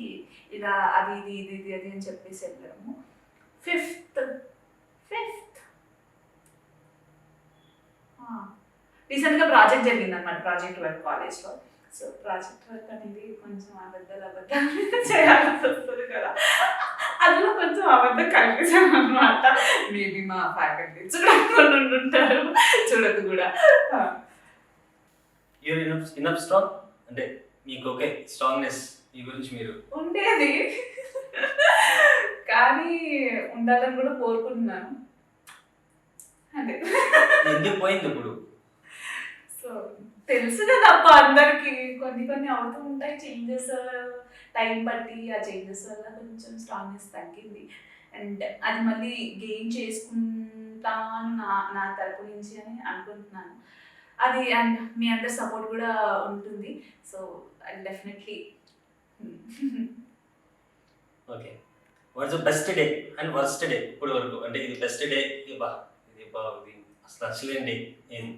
ఇలా అది ఇది అని చెప్పేసి వెళ్ళడము. ఫిఫ్త్ రీసెంట్గా ప్రాజెక్ట్ జరిగిందన్నమాట, ప్రాజెక్ట్ వర్క్ కాలేజ్లో. సో ప్రాజెక్ట్ వర్క్ అనేది కొంచెం అబద్ధాలు చేయాల్సి వస్తుంది కదా, అందులో కొంచెం అబద్ధం కలిగించామన్నమాట. మేబీ మా ఫ్యాకల్టీ చూడకుండా ఉంటారు, చూడదు కూడా. యూర్ ఇనఫ్ స్ట్రాంగ్ అంటే మీకు ఓకే స్ట్రాంగ్నెస్ ఈ గురించి మీరు ఉండేది కానీ ఉండాలని కూడా కోరుకుంటున్నాను అదే. ఎందుకు పోయింది ఇప్పుడు? సో తెలుసు కదా అబ్బా అందరికి కొన్ని కొన్ని అవుతూ ఉంటాయి చేంజెస్, టైం బట్టి ఆ చేంజెస్ వల్ల కొంచెం స్ట్రాంగ్నెస్ తగ్గింది. అండ్ అది మళ్ళీ గెయిన్ చేసుకుంటాను నా తరపు నుంచి అని అనుకుంటున్నాను. అది అండ్ మీ అందరి సపోర్ట్ కూడా ఉంటుంది. So definitely. Okay, what's the best day and worst day ఇప్పుడు వరకు? అంటే ఇది బెస్ట్ డే, ఇది అసలు నచ్చలేని డే ఏది?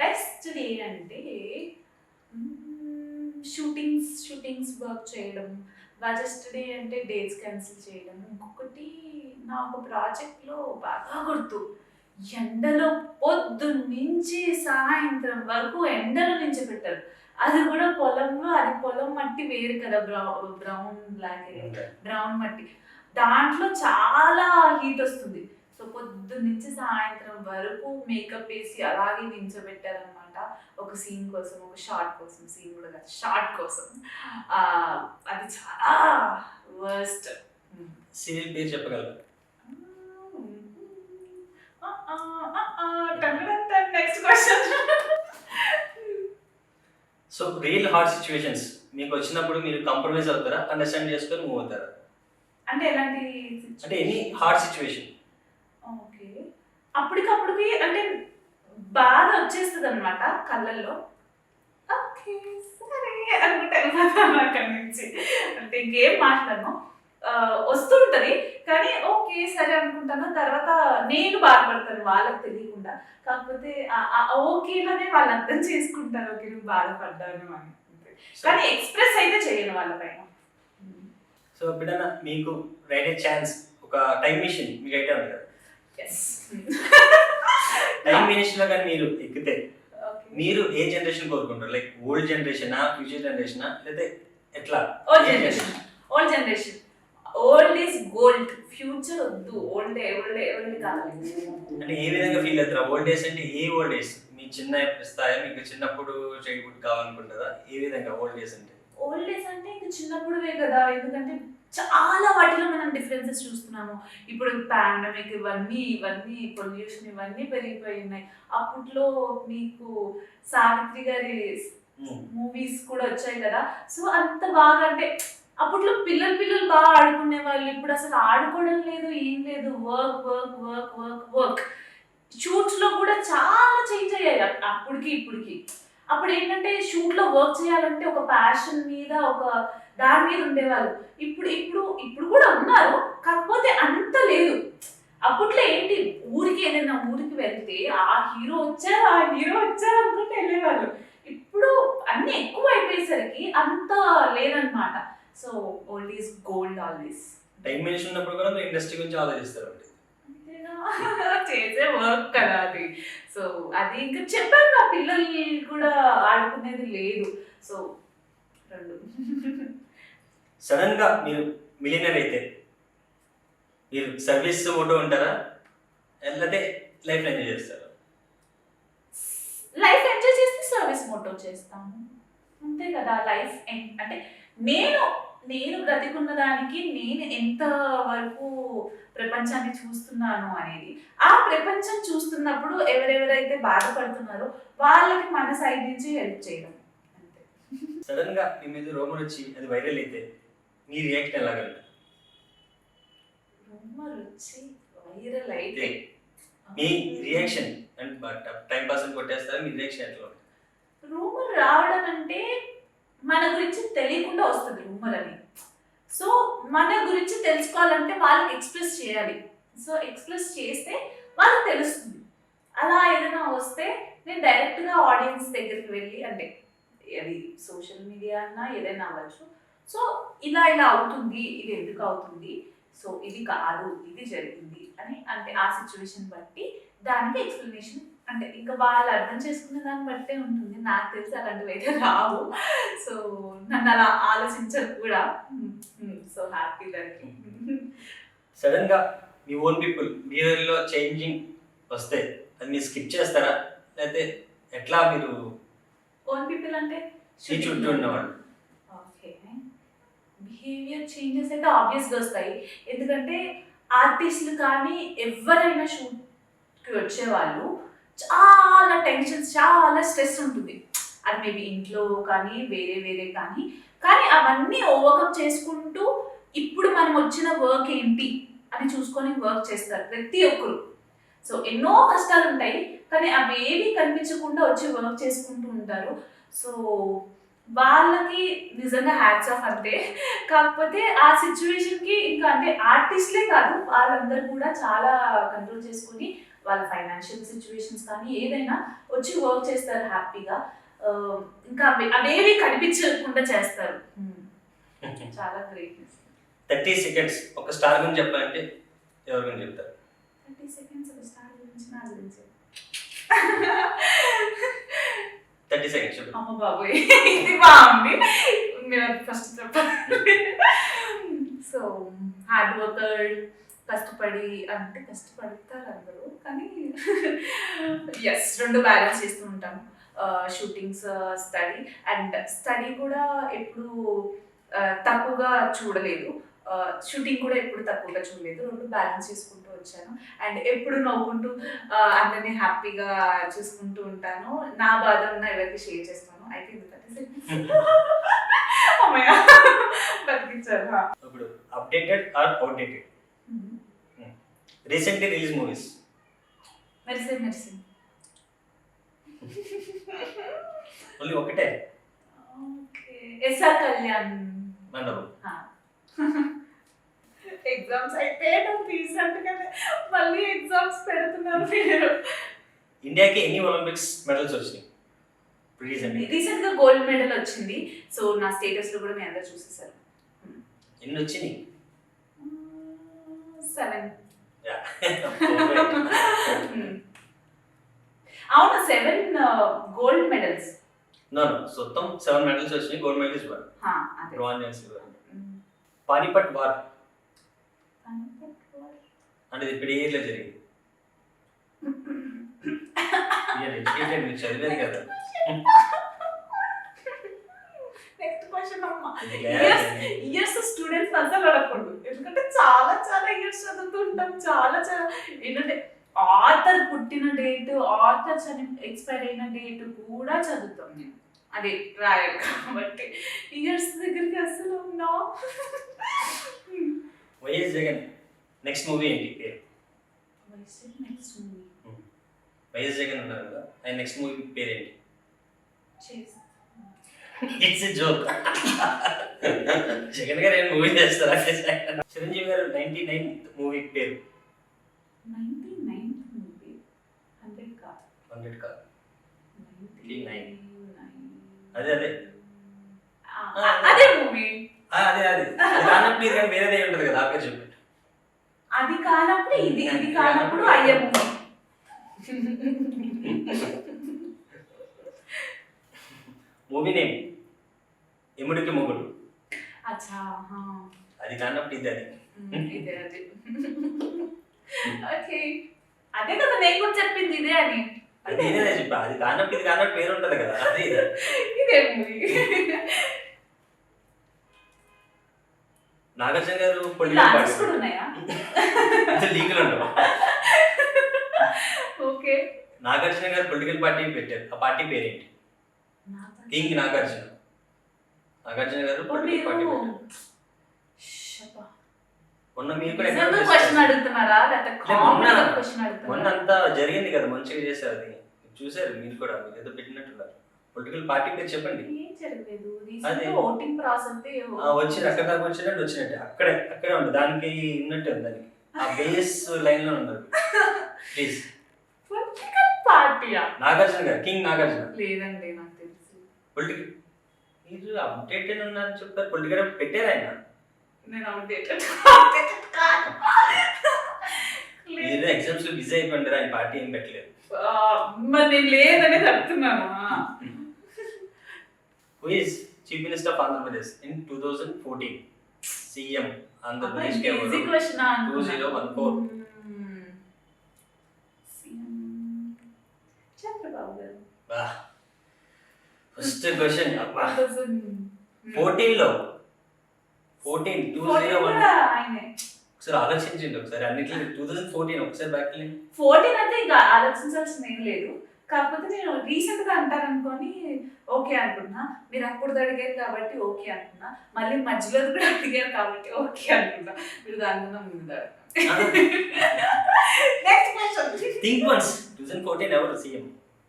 బెస్ట్ డే అంటే షూటింగ్స్ వర్క్ చేయడం. బెస్ట్ డే అంటే డేట్స్ క్యాన్సిల్ చేయడం. ఇంకొకటి నా ఒక ప్రాజెక్ట్లో బాగా గుర్తు, ఎండలో పొద్దున్నుంచి సాయంత్రం వరకు ఎండలో నుంచి పెట్టారు. అది కూడా పొలంలో, అది పొలం మట్టి వేరు కదా, బ్రౌన్ బ్రౌన్ మట్టి, దాంట్లో చాలా హీట్ వస్తుంది. సో పొద్దున్నుంచి సాయంత్రం వరకు మేకప్ వేసి అలాగే నించోబెట్టారనమాట ఒక సీన్ కోసం, ఒక షార్ట్ కోసం. సీన్ కూడా కాదు, షార్ట్ కోసం. అది చాలా వర్స్ట్. సీరియల్ పేరు చెప్పగలరా? Next question. So real hard situations మీకు వచ్చినప్పుడు మీరు కాంప్రమైజ్ అవుతారా, అండర్స్టాండ్ చేసుకొని మూవ్ అవుతారా? అంటే ఎలాంటి అంటే ఎనీ హార్డ్ సిచ్యువేషన్. ఓకే, అప్పటికప్పుడుకి అంటే బాధ వచ్చేస్తుంది అనమాట కళ్ళల్లో. ఓకే సరే అనుకుంటే వెళ్ళిపోతాను అక్కడి నుంచి. అంటే ఇంకేం మాట్లాడను, వస్తుంటది కానీ ఓకే సరే అనుకుంటాను. తర్వాత నేను బాధపడతాను వాళ్ళకి తెలియకుండా. కాకపోతే ఓకేలోనే వాళ్ళు అర్థం చేసుకుంటారు, ఓకే నువ్వు బాధపడ్డాను అని. కానీ ఎక్స్ప్రెస్ అయితే చేయను వాళ్ళ పైన. సో ఎప్పుడైనా మీకు రైట్ ఛాన్స్, ఒక టైం మిషన్ మీకు అయితే ఉంది కదా, టైం మిషన్ లో కానీ మీరు ఎక్కితే మీరు ఏ జనరేషన్ కోరుకుంటారు? లైక్ ఓల్డ్ జనరేషనా, ఫ్యూచర్ జనరేషనా, లేదా ఎట్లా? Old generation. Old generation. Old is gold, future వద్దు. ఓల్డ్ కావాలి. అంటే ఏ విధంగా ఫీల్ అవుతారా? ఓల్డ్ డేస్ అంటే ఏ ఓల్డ్ డేస్? మీ చిన్న స్థాయి, మీకు చిన్నప్పుడు చైల్డ్హుడ్ కావాలనుకుంటారా? ఏ విధంగా ఓల్డ్ డేస్ అంటే? ఓల్డ్ డేస్ అంటే ఇంకా చిన్నప్పుడువే కదా, ఎందుకంటే చాలా వాటిలో మనం డిఫరెన్సెస్ చూస్తున్నాము. ఇప్పుడు పాండమిక్, ఇవన్నీ పొల్యూషన్ ఇవన్నీ పెరిగిపోయి ఉన్నాయి. అప్పట్లో మీకు సావిత్రి గారి మూవీస్ కూడా వచ్చాయి కదా. సో అంత బాగా అంటే అప్పట్లో పిల్లలు బాగా ఆడుకునే వాళ్ళు. ఇప్పుడు అసలు ఆడుకోవడం లేదు, ఏం లేదు, వర్క్. షూట్స్ లో కూడా చాలా చేంజ్ అయ్యాయి అప్పటికి ఇప్పటికి. అప్పుడు ఏంటంటే షూట్ లో వర్క్ చేయాలంటే ఒక ప్యాషన్ మీద, ఒక దాని మీద ఉండేవాళ్ళు. ఇప్పుడు కూడా ఉన్నారు, కాకపోతే అంత లేదు. అప్పట్లో ఏంటి, ఏదైనా ఊరికి వెళ్తే ఆ హీరో వచ్చారు అనుకుంటే వెళ్ళేవాళ్ళు. ఇప్పుడు అన్ని ఎక్కువ అయిపోయేసరికి అంత లేదనమాట. So old is gold always. Time machine ఉన్నప్పుడు కూడా మీరు ఇండస్ట్రీ గురించి ఆలోచిస్తారు అంటే చేసే వర్క్ కదా అది. సో అది ఇంకా చెప్పాను నా పిల్లలు కూడా ఆడుకునేది లేదు. సో రెండు. సడన్ గా మీరు మిలియనర్ అయితే మీరు సర్వీస్ మోటో ఉంటారా, లేకపోతే లైఫ్ ఎంజాయ్ చేస్తారా? లైఫ్ ఎంజాయ్ చేస్తే సర్వీస్ మోటో చేస్తాను, అంతే కదా. లైఫ్ అంటే నేను బ్రతికున్న దానికి నేను ఎంత వరకు ప్రపంచాన్ని చూస్తున్నాను అనేది, ఆ ప్రపంచం చూస్తున్నప్పుడు ఎవరెవరైతే బాధపడుతున్నారో వాళ్ళకి మన సైడ్ నుంచి హెల్ప్ చేయడం అంతే. సడన్ గా మీ మీద రూమర్ వచ్చి అది వైరల్ అయితే మీ రియాక్షన్ ఎలాగండి? రూమర్ వచ్చి వైరల్ అయితే మీ రియాక్షన్ అంటే టైం పాస్ అని కొట్టేస్తారు, మీ రియాక్షన్ ఎట్లా? రూమర్ రావడం అంటే మన గురించి తెలియకుండా వస్తుంది రూమర్ అని. సో మన గురించి తెలుసుకోవాలంటే వాళ్ళకి ఎక్స్ప్రెస్ చేయాలి. సో ఎక్స్ప్రెస్ చేస్తే వాళ్ళకి తెలుస్తుంది. అలా ఏదైనా వస్తే నేను డైరెక్ట్గా ఆడియన్స్ దగ్గరికి వెళ్ళి, అంటే అది సోషల్ మీడియా అన్నా ఏదైనా అవ్వచ్చు, సో ఇలా అవుతుంది, ఇది ఎందుకు అవుతుంది, సో ఇది కాదు, ఇది జరిగింది అని, అంటే ఆ సిచ్యువేషన్ బట్టి దానికి ఎక్స్ప్లెనేషన్, అంటే ఇంకా వాళ్ళు అర్థం చేసుకునే దాన్ని బట్టే ఉంటుంది. నాకు తెలిసి అలాంటివి అయితే రావు. సో నన్ను అలా ఆలోచించరు కూడా. సో హ్యాపీ దానికి. సడన్ గా మీ ఓన్ పీపుల్ బిహేవియర్లో చేంజింగ్ వస్తే అది మీరు స్కిప్ చేస్తారా, లేకపోతే ఎట్లా? మీరు ఓన్ పీపుల్ అంటే ఈ చుట్టూ ఉన్నవాళ్ళు. ఓకే. బిహేవియర్ చేంజెస్ అయితే ఆబ్వియస్గా వస్తాయి. ఎందుకంటే ఆర్టిస్టులు కానీ ఎవరైనా షూట్కి వచ్చేవాళ్ళు చాలా టెన్షన్స్, చాలా స్ట్రెస్ ఉంటుంది. అది మేబీ ఇంట్లో కానీ వేరే వేరే కానీ అవన్నీ ఓవర్కమ్ చేసుకుంటూ ఇప్పుడు మనం వచ్చిన వర్క్ ఏంటి అని చూసుకొని వర్క్ చేస్తారు ప్రతి ఒక్కరు. సో ఎన్నో కష్టాలు ఉంటాయి కానీ అవి ఏవి కనిపించకుండా వచ్చి వర్క్ చేసుకుంటూ ఉంటారు. సో వాళ్ళకి నిజంగా హ్యాట్స్ ఆఫ్ అంతే. కాకపోతే ఆ సిచ్యువేషన్కి ఇంకా అంటే ఆర్టిస్ట్లే కాదు వాళ్ళందరూ కూడా చాలా కంట్రోల్ చేసుకుని వాళ్ళ ఫైనాన్షియల్ సిచ్యువేషన్స్ కానీ ఏదైనా వచ్చి వర్క్ చేస్తారు హ్యాపీగా. ఇంకా అవేవి కనిపించకుండా చేస్తారు. చాలా గ్రేట్నెస్. 30 seconds ఒక స్టార్ గురించి చెప్పాలంటే ఎవరి గురించి చెప్తారు? 30 seconds ఒక స్టార్ గురించి నా గురించి 30 seconds చెప్పు. అమ్మ బాబోయ్ ఇది బాగుంది. మీరు ఫస్ట్ చెప్పండి. సో హార్డ్ వర్కర్, కష్టపడి అంటే కష్టపడతారు అందరూ కానీ ఎస్ 2 బ్యాలెన్స్ చేస్తూ ఉంటాము. Shootings, study. అండ్ స్టడీ కూడా ఎప్పుడు తక్కువగా చూడలేదు, షూటింగ్ కూడా ఎప్పుడు తక్కువగా చూడలేదు. 2 బ్యాలెన్స్ చేసుకుంటూ వచ్చాను. అండ్ ఎప్పుడు నవ్వుకుంటూ అందరినీ హ్యాపీగా చూసుకుంటూ ఉంటాను. నా బాధ ఉన్న ఎవరికి షేర్ చేస్తాను. ఐ థింక్ అమ్మయ్య బతికించారు. ఇప్పుడు updated or outdated? Recently release movies. మెర్సీ ఓన్లీ ఒకటే. Okay. S R Kalyan Mandapam. Exams అయిపోయాడు రీసెంట్గానే మళ్ళీ ఎగ్జామ్స్ పెడుతున్నారు మీరు. ఇండియాకి ఎన్ని ఒలింపిక్స్ మెడల్స్ వచ్చినాయి రీసెంట్గా? గోల్డ్ మెడల్ వచ్చింది. సో నా స్టేటస్లో కూడా మీ అందరు చూసేసారు. ఎన్ని వచ్చినాయి? 7. అవును 7 గోల్డ్ మెడల్స్. నో మొత్తం 7 మెడల్స్ వచ్చినాయి. Gold medals 1. అదే. Bronze and silver. Panipat war అంటే ఇప్పుడు ఏ ఇయర్లో జరిగింది? మీరు చదివారు కదా. నెక్స్ట్ క్వశ్చన్ అమ్మా. ఇయర్స్ స్టూడెంట్స్ అసలు అడగకూడదు ఎందుకంటే చాలా చాలా ఇయర్స్ చదువుతూ ఉంటాం. చాలా ఏంటంటే ఆథర్ పుట్టిన డేట్, ఆథర్ ఎక్స్పైర్ అయిన డేట్ కూడా చదువుతాం నేను. అదే రాయాలి కాబట్టి ఇయర్స్ దగ్గరికి అసలు ఉన్నా. వైఎస్ జగన్ నెక్స్ట్ మూవీ ఏంటి పేరు? నెక్స్ట్ మూవీ వైఎస్ జగన్ ఉన్నారు కదా, ఆయన నెక్స్ట్ మూవీ పేరు ఏంటి? It's a joke. జగన్ గారు ఏం మూవీ చేస్తారా? చిరంజీవి గారు 99th మూవీ పేరు? 99th మూవీ 100 కాదు. 100 కాదు. 99. అదే అదే మూవీ. అదే కానప్పుడు ఇది వేరేదే ఉంటుంది కదా, ఆపే చెప్పి. అది కానప్పుడు ఇది కానప్పుడు అయ్యే మూవీ. మూవీ నేమ్ ఎముడికి మొగుడు. అచ్చా. అది కానప్పుడు ఇది ఇదే ఓకే. అదే కదా నేను కూడా చెప్పింది ఇదే అని. అది ఇదే చెప్పా. అది కానప్పుడు ఇది కానప్పుడు పేరు ఉంటుంది కదా, అదే ఇదే మూవీ. నాగార్జున గారు పొలిటికల్ ఉన్నాయా? లీగల్ ఉండవు. ఓకే. నాగార్జున గారు పొలిటికల్ పార్టీ పెట్టారు. ఆ పార్టీ పేరేంటి? కింగ్ నాగార్జున. నాగార్జున గారు పొలిటికల్ పార్టీ పెట్టారు. మొన్న మీరు కూడా క్వశ్చన్ అడుగుతున్నారా లేకపోతే కామన్ క్వశ్చన్ అడుగుతున్నారా? మొన్న అంతా జరిగింది కదా, మంచిగా చేశారు. అది చూసారు మీరు కూడా, మీరు ఏదో పెట్టినట్టున్నారు. పొలిటికల్ పార్టీ పేరు చెప్పండి. ఏం జరగలేదు. రీసెంట్ ఓటింగ్ ప్రాసెస్ వచ్చింది. అక్కడ దాకా వచ్చినట్టు వచ్చినట్టే అక్కడే ఉంది. దానికి ఉన్నట్టే ఉంది. దానికి ఆ బేస్ లైన్ లో ఉన్నారు. ప్లీజ్. పొలిటికల్ పార్టీయా? నాగార్జున గారు, కింగ్ నాగార్జున. లేదండి నాకు తెలుసు. పొలిటికల్ మీరు అప్డేటెడ్ ఉన్నారని చెప్పారు. పొలిటికల్ పెట్టారు ఆయన. నేను అప్డేటెడ్ కాదు. మీరు ఎగ్జామ్స్ లో బిజీ అయిపోయింది. ఆయన పార్టీ ఏం పెట్టలేదు. మరి నేను లేదనే చెప్తున్నాను. Who is chief minister of Andhra Pradesh in 2014? CM Andhra Pradesh కి ఎవరు? 2014. చంద్రబాబు గారు. ఫస్ట్ క్వశ్చన్ 2014 14లో 201 కూడా ఆయనే. ఒకసారి ఆలోచించండి ఒకసారి అన్నిట్లో 2014 ఒకసారి బ్యాక్ 14 అంటే ఇంకా ఆలోచించాల్సింది ఏం లేదు. కాకపోతే నేను రీసెంట్ గా అంటారు అనుకొని ఓకే అనుకున్నా. మీరు అప్పుడు అడిగారు కాబట్టి ఓకే అనుకున్నా. మళ్ళీ మధ్యలో కూడా అడిగారు కాబట్టి ఓకే అనుకున్నా. మీరు దానికన్నా ముందు నెక్స్ట్ క్వశ్చన్. థింక్ వన్స్ 2014 ఎవరు సీఎం?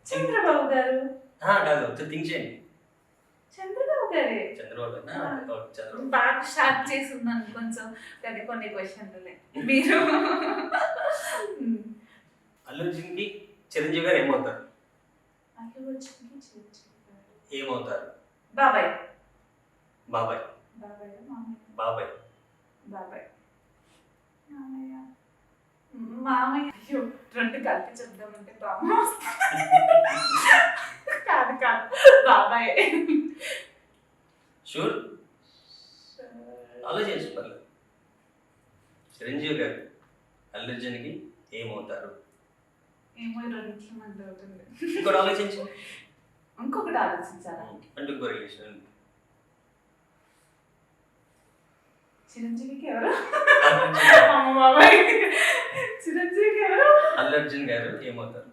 చంద్రబాబు గారు. కాదు ఒకసారి థింక్ చేయండి. చంద్రబాబు గారే. చంద్రబాబు బాగా షార్ట్ చేసి ఉన్నాను కొంచెం, కానీ కొన్ని క్వశ్చన్లే. మీరు అల్లు అర్జున్కి చిరంజీవి గారు ఏమవుతారు? అల్లు అర్జున్కి చిరంజీవి గారు ఏమవుతారు? బాబాయ్. బాబాయ్ బాబాయ్ మామయ్య. బాబాయ్ బాబాయ్ మామయ్య. మామయ్య. అయ్యో రెండు కలిపి చెప్దామంటే బాబా కాదు కాదు బాబాయ్. షూర్ ఆలోచించు పర్లేదు. చిరంజీవి గారు అల్లు అర్జున్కి ఏమవుతారు? ఏమో రెండింటిలో మనకు అవుతుంది. ఇంకోటి ఆలోచించు. ఇంకొకటి ఆలోచించాలా? అంటే ఇంకో రిలేషన్. చిరంజీవికి ఎవరు? అమ్మ బాబాయ్. చిరంజీవికి ఎవరు? అల్లు అర్జున్ గారు ఏమవుతారు?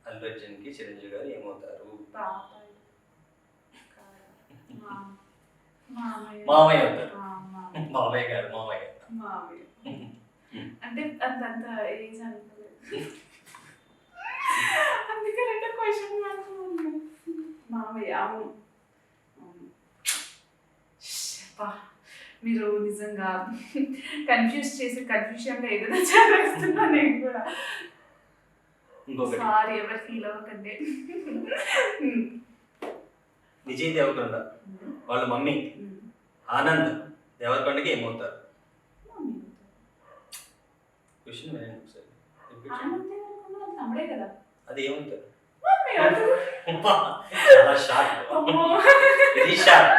అల్లు అర్జున్కి చిరంజీవి గారు ఏమవుతారు? బాబాయ్. మామయ్య అవుతారు. బాబాయ్ గారు మామయ్య. మామయ్య అంటే అంతంత ఏజ్ అనుకోలేదు, అందుకే రెండు క్వశ్చన్ మార్క్ ఉంది. మామయ్య. అవును. మీరు నిజంగా కన్ఫ్యూజ్ చేసి కన్ఫ్యూజన్గా ఏదైనా చదివేస్తున్నా నేను కూడా. సారీ ఎవరు ఫీల్ అవ్వకండి. విజయ్ దేవరకొండ వాళ్ళ మమ్మీ ఆనంద్ దేవరకొండకి ఏమవుతారు? క్వశ్చన్ వినండి ఒకసారి. తమ్ముడే కదా. అది ఏమవుతారు? చాలా షార్ట్. ఇది షార్ట్.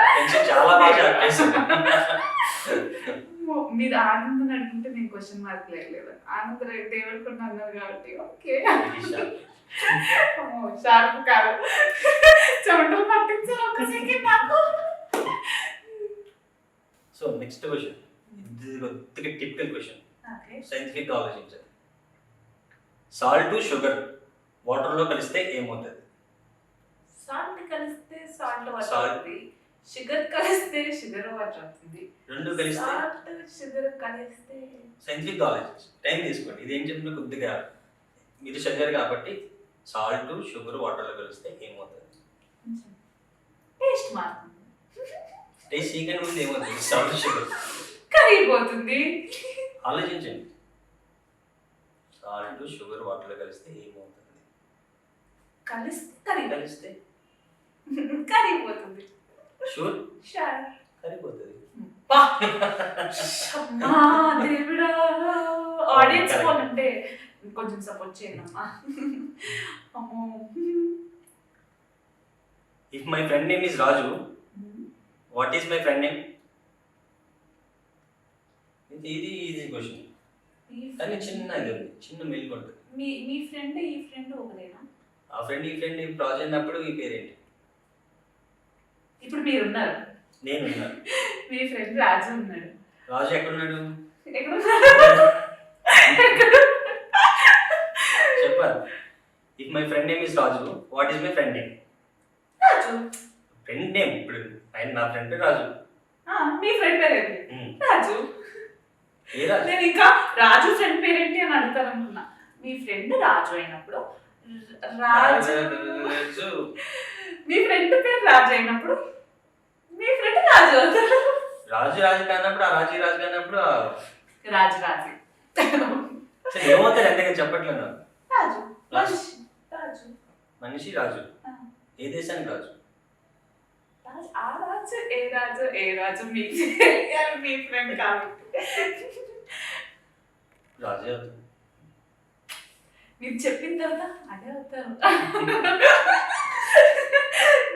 చాలా బాగా షార్ట్ చేశారు. మీరు ఆనంద్ అడుగుంటే నేను క్వశ్చన్ మార్క్ లేదు. ఆనంద్ దేవరకొండ అన్నారు కాబట్టి ఓకే. షార్ప్ కాదు. చెమటలు పట్టించారు ఒక సెకండ్ నాకు. సో నెక్స్ట్ క్వశ్చన్, ఇది కొద్దిగా టిపికల్ క్వశ్చన్. సైంటిఫిక్ ఆలోచించాలి. సాల్ట్ షుగర్ వాటర్లో కలిస్తే ఏమవుతుంది? సాల్ట్ కలిస్తే సాల్ట్ వాటర్ అవుతుంది. షుగర్ కలిస్తే షుగర్ వాటర్ అవుతుంది. రెండు కలిస్తే సాల్ట్ షుగర్ కలిస్తే సైంటిఫిక్ ఆలోచించి టైం తీసుకోండి. ఇది ఏం చెప్పినా కొద్దిగా మీరు చదివారు కాబట్టి సాల్ట్ షుగర్ వాటర్లో కలిస్తే ఏమవుతుంది? టేస్ట్ మారుతుంది. టేస్ట్ సీకెండ్ ముందు ఏమవుతుంది? సాల్ట్ షుగర్ కరిగిపోతుంది. ఆలోచించండి. సాల్ట్ షుగర్ వాటర్లో కలిస్తే ఏమవుతుంది? కలిస్తే కరిగిపోతుంది. షూర్ షూర్ కరిగిపోతుంది. దేవుడా, ఆడియన్స్ అంటే కొంచెం సపోర్ట్ చేయండి అమ్మా. అమ్మో. If my friend name is Raju, what is my friend name? ఇది ఈజీ క్వశ్చన్, కానీ చిన్న మెయిల్ ఉంటుంది. మీ ఫ్రెండ్ ఈ ఫ్రెండ్ ఒకరేనా? ఆ ఫ్రెండ్ ఈ ఫ్రెండ్ ప్రాజెక్ట్ అయినప్పుడు ఈ పేరేంటి? ఇప్పుడు మీరు ఉన్నారు, నేను ఉన్నాను, మీ ఫ్రెండ్ రాజు ఉన్నాడు. రాజు ఎక్కడున్నాడు? చెప్పాలి. If my friend name is Raju, what is my friend name? Raju. Friend name ఇప్పుడు ఆయన నా ఫ్రెండ్ రాజు. మీ ఫ్రెండ్ పేరేంటి? రాజు. ఏ రాజు? నేను ఇంకా రాజు ఫ్రెండ్ పేరేంటి అని అడుగుతాను అనుకున్నా. మీ ఫ్రెండ్ రాజు అయినప్పుడు రాజు, మీ ఫ్రెండ్ పేరు రాజు అయినప్పుడు మీ ఫ్రెండ్ రాజు అవుతాడు. రాజు కానప్పుడు ఆ రాజు కానప్పుడు రాజు ఏమవుతారు? ఎంతగా చెప్పట్లేదు. రాజు మనిషి రాజు. ఏ దేశానికి రాజు? ఆ రాజు ఏ రాజు మీ ఫ్రెండ్ కాబట్టి రాజు అవుతుంది. మీరు చెప్పిన తర్వాత అదే అవుతారు.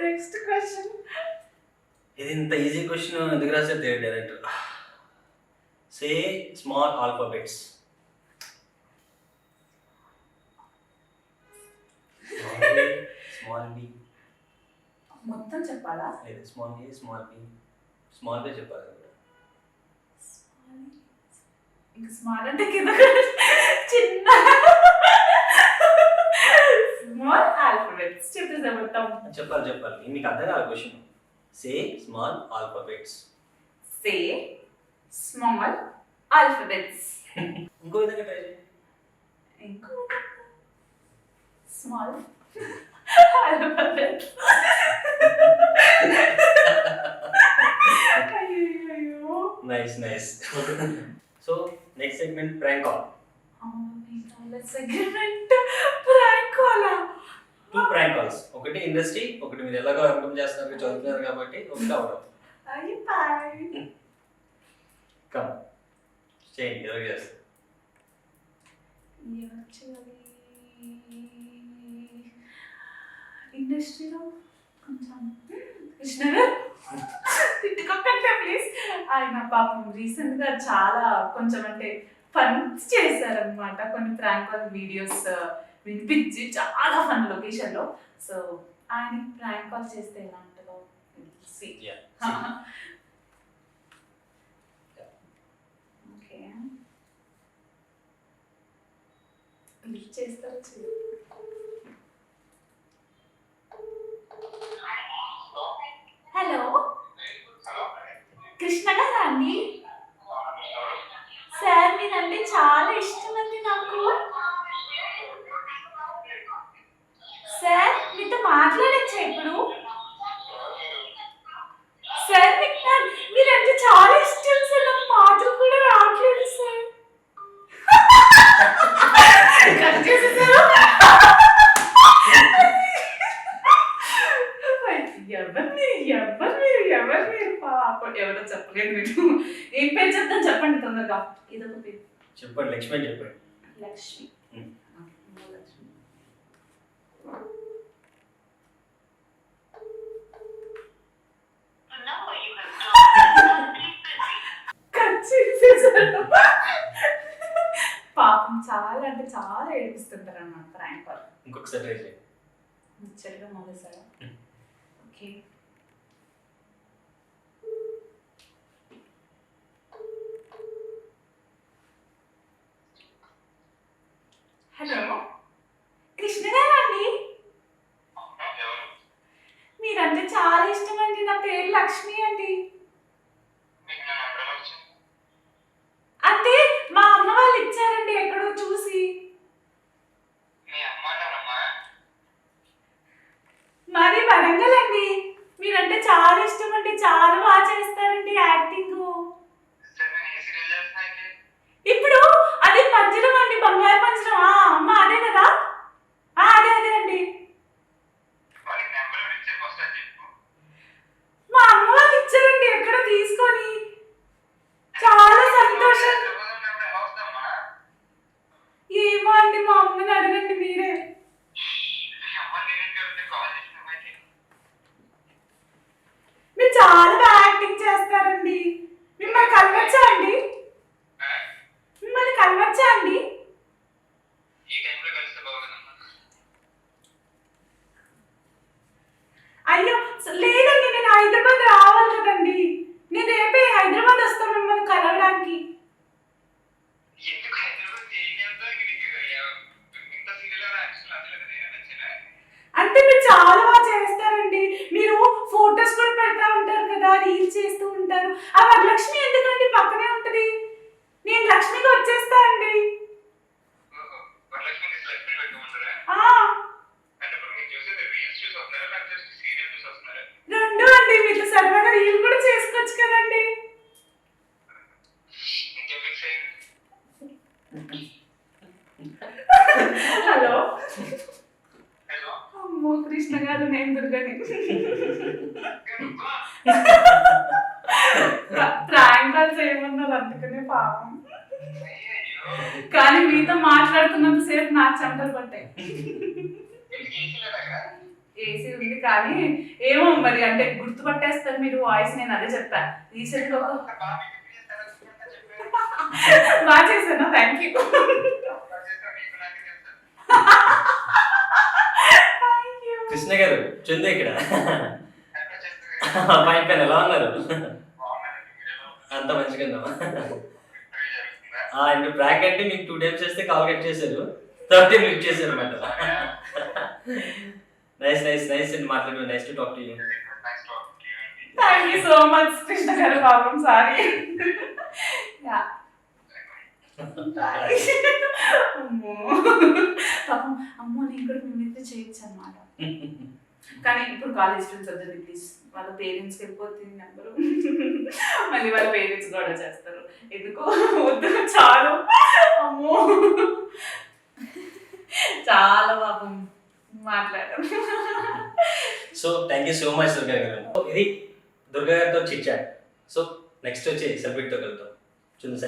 Next question. ఇది ఇంత ఈజీ క్వశ్చన్ ఎందుకు రాశారు director? Say small alphabets. Small B. మొత్తం చెప్పాలా? లేదు, small A, small B, small B చెప్పాలి కదా. ఇంకా స్మాల్ అంటే కింద చిన్న స్మాల్ ఆల్ఫాబెట్స్ చెప్పేసా మొత్తం. చెప్పాలి మీకు అర్థం కాదు క్వశ్చన్. సే స్మాల్ ఆల్ఫాబెట్స్. సే స్మాల్ ఆల్ఫాబెట్స్. ఇంకో విధంగా ట్రై చేయండి. ఇంకో స్మాల్ ఆల్ఫాబెట్స్. అయ్యో nice. So next segment prank call. Segment prank call. 2 prank calls. ఒకటి ఇండస్ట్రీ, ఒకటి మీరు ఎలాగో అర్థం చేస్తున్నారు చదువుతున్నారు కాబట్టి ఒకటి అవడం. అయ్యి బాయ్. కమ్ చేయండి, ఎవరు చేస్తారు? ఇండస్ట్రీలో కొంచెం కృష్ణ గారు తిట్టుకోకండి ప్లీజ్. ఆయన పాపం రీసెంట్గా చాలా కొంచెం అంటే ఫన్ చేశారనమాట. కొన్ని ప్రాంక్ కాల్ వీడియోస్ వినిపించి చాలా ఫన్ లొకేషన్లో. సో ఆయన ప్రాంక్ కాల్ చేస్తే ఎలా ఉంటుందో ఓకే లిఫ్ట్ చేస్తారో హలో కృష్ణ గారా అండి? సార్ మీరంటే చాలా ఇష్టం అండి నాకు. సార్ మీతో మాట్లాడచ్చా ఇప్పుడు? సార్ మీరంటే చాలా ఇష్టం సార్, నాకు మాటలు కూడా రావట్లేదు సార్. కట్ చేసేసారు. ఎవరు మీరు పాప, ఎవరో చెప్పలేదు మీరు. ఏం పేరు చెప్తాను చెప్పండి తొందరగా. ఇదొక పేరు చెప్పండి. లక్ష్మి అని చెప్పండి. లక్ష్మి. పాపం చాలా అంటే చాలా ఏడిపిస్తుంటారు అన్నమాట ప్రాంక్ కాల్. ఇంకొకసారి ట్రై చేయండి. ముచ్చటగా మొదలుసారా? ఓకే. హలో కృష్ణ గారా అండి? మీరంటే చాలా ఇష్టం అండి. నా పేరు లక్ష్మి అండి. అంటే మా అమ్మ వాళ్ళు ఇచ్చారండి ఎక్కడో చూసి. మరి వరంగల్ అండి. మీరంటే చాలా ఇష్టం అండి, చాలా బాగా చేస్తారండి యాక్టింగ్. ఇప్పుడు అది పంజరం అండి, బంగారు పంజరం. అమ్మ అదే కదా? అదే అండి. మా అమ్మ వాళ్ళు ఇచ్చారండి ఎక్కడో తీసుకొని. చాలా సంతోషం. ఏమో అండి, మా అమ్మని అడగండి మీరే. మీరు చాలా బాగా యాక్టింగ్ చేస్తారండి. మిమ్మల్ని కలవచ్చా అండి? అయ్యో లేదండి, నేను హైదరాబాద్ రావాలి కదండి. నేను రేపే హైదరాబాద్ వస్తాను మిమ్మల్ని కలవడానికి. అంటే మీరు చాలా బాగా చేస్తారండి. మీరు ఫోటోస్ కూడా పెడతా ఉంటారు కదా, రీల్స్ చేస్తూ ఉంటారు. ఆ వరలక్ష్మి ఎందుకండి పక్కనే ఉంటది? నేను లక్ష్మికి వచ్చేస్తా అండి. రెండు అండి. మీతో సరదాగా రీల్ కూడా చేసుకోవచ్చు కదండి. హలో అమ్మో కృష్ణ గారు, నేను దుర్గని. ప్రాంక్ కాల్స్ ఏమన్నారు అందుకనే పాపం. కానీ మీతో మాట్లాడుతున్నంత సేపు నాకు చెమటలు పట్టాయి. ఏసీ ఉంది కానీ ఏమో మరి అంటే గుర్తుపట్టేస్తారు మీరు వాయిస్. నేను అదే చెప్పా రీసెంట్ గా. బాగా చేశాను, థ్యాంక్ యూ. కృష్ణ గారు చందు ఇక్కడ. పైన పైన ఎలా ఉన్నారు? అంత మంచిగా ఉందామా? అండ్ బ్రాక్ అంటే మీకు 2 times చేస్తే కాల్ కట్ చేశారు, 3rd time లిఫ్ట్ చేశారు అనమాట. నైస్ నైస్ నైస్ అండ్ మాట్లాడు. Nice to talk to you. Thank you so much Krishna గారు. పాపం సారీ. అమ్మో పాపం, అమ్మో నేను కూడా మీ మీద చేయొచ్చు అనమాట. కానీ ఇప్పుడు కాలేజ్ ఫ్రెండ్స్ వద్దండి ప్లీజ్. వాళ్ళ పేరెంట్స్కి వెళ్ళిపోతుంది నెంబరు, మళ్ళీ వాళ్ళ పేరెంట్స్ గొడవ చేస్తారు. ఎందుకో వద్దు, చాలు. అమ్మో చాలా పాపం మాట్లాడారు. So thank you so much Durga గారు. ఇది దుర్గా గారితో చిట్ చాట్. సో నెక్స్ట్ వచ్చి సెలబ్రిటీతో కలుద్దాం. చూసారు.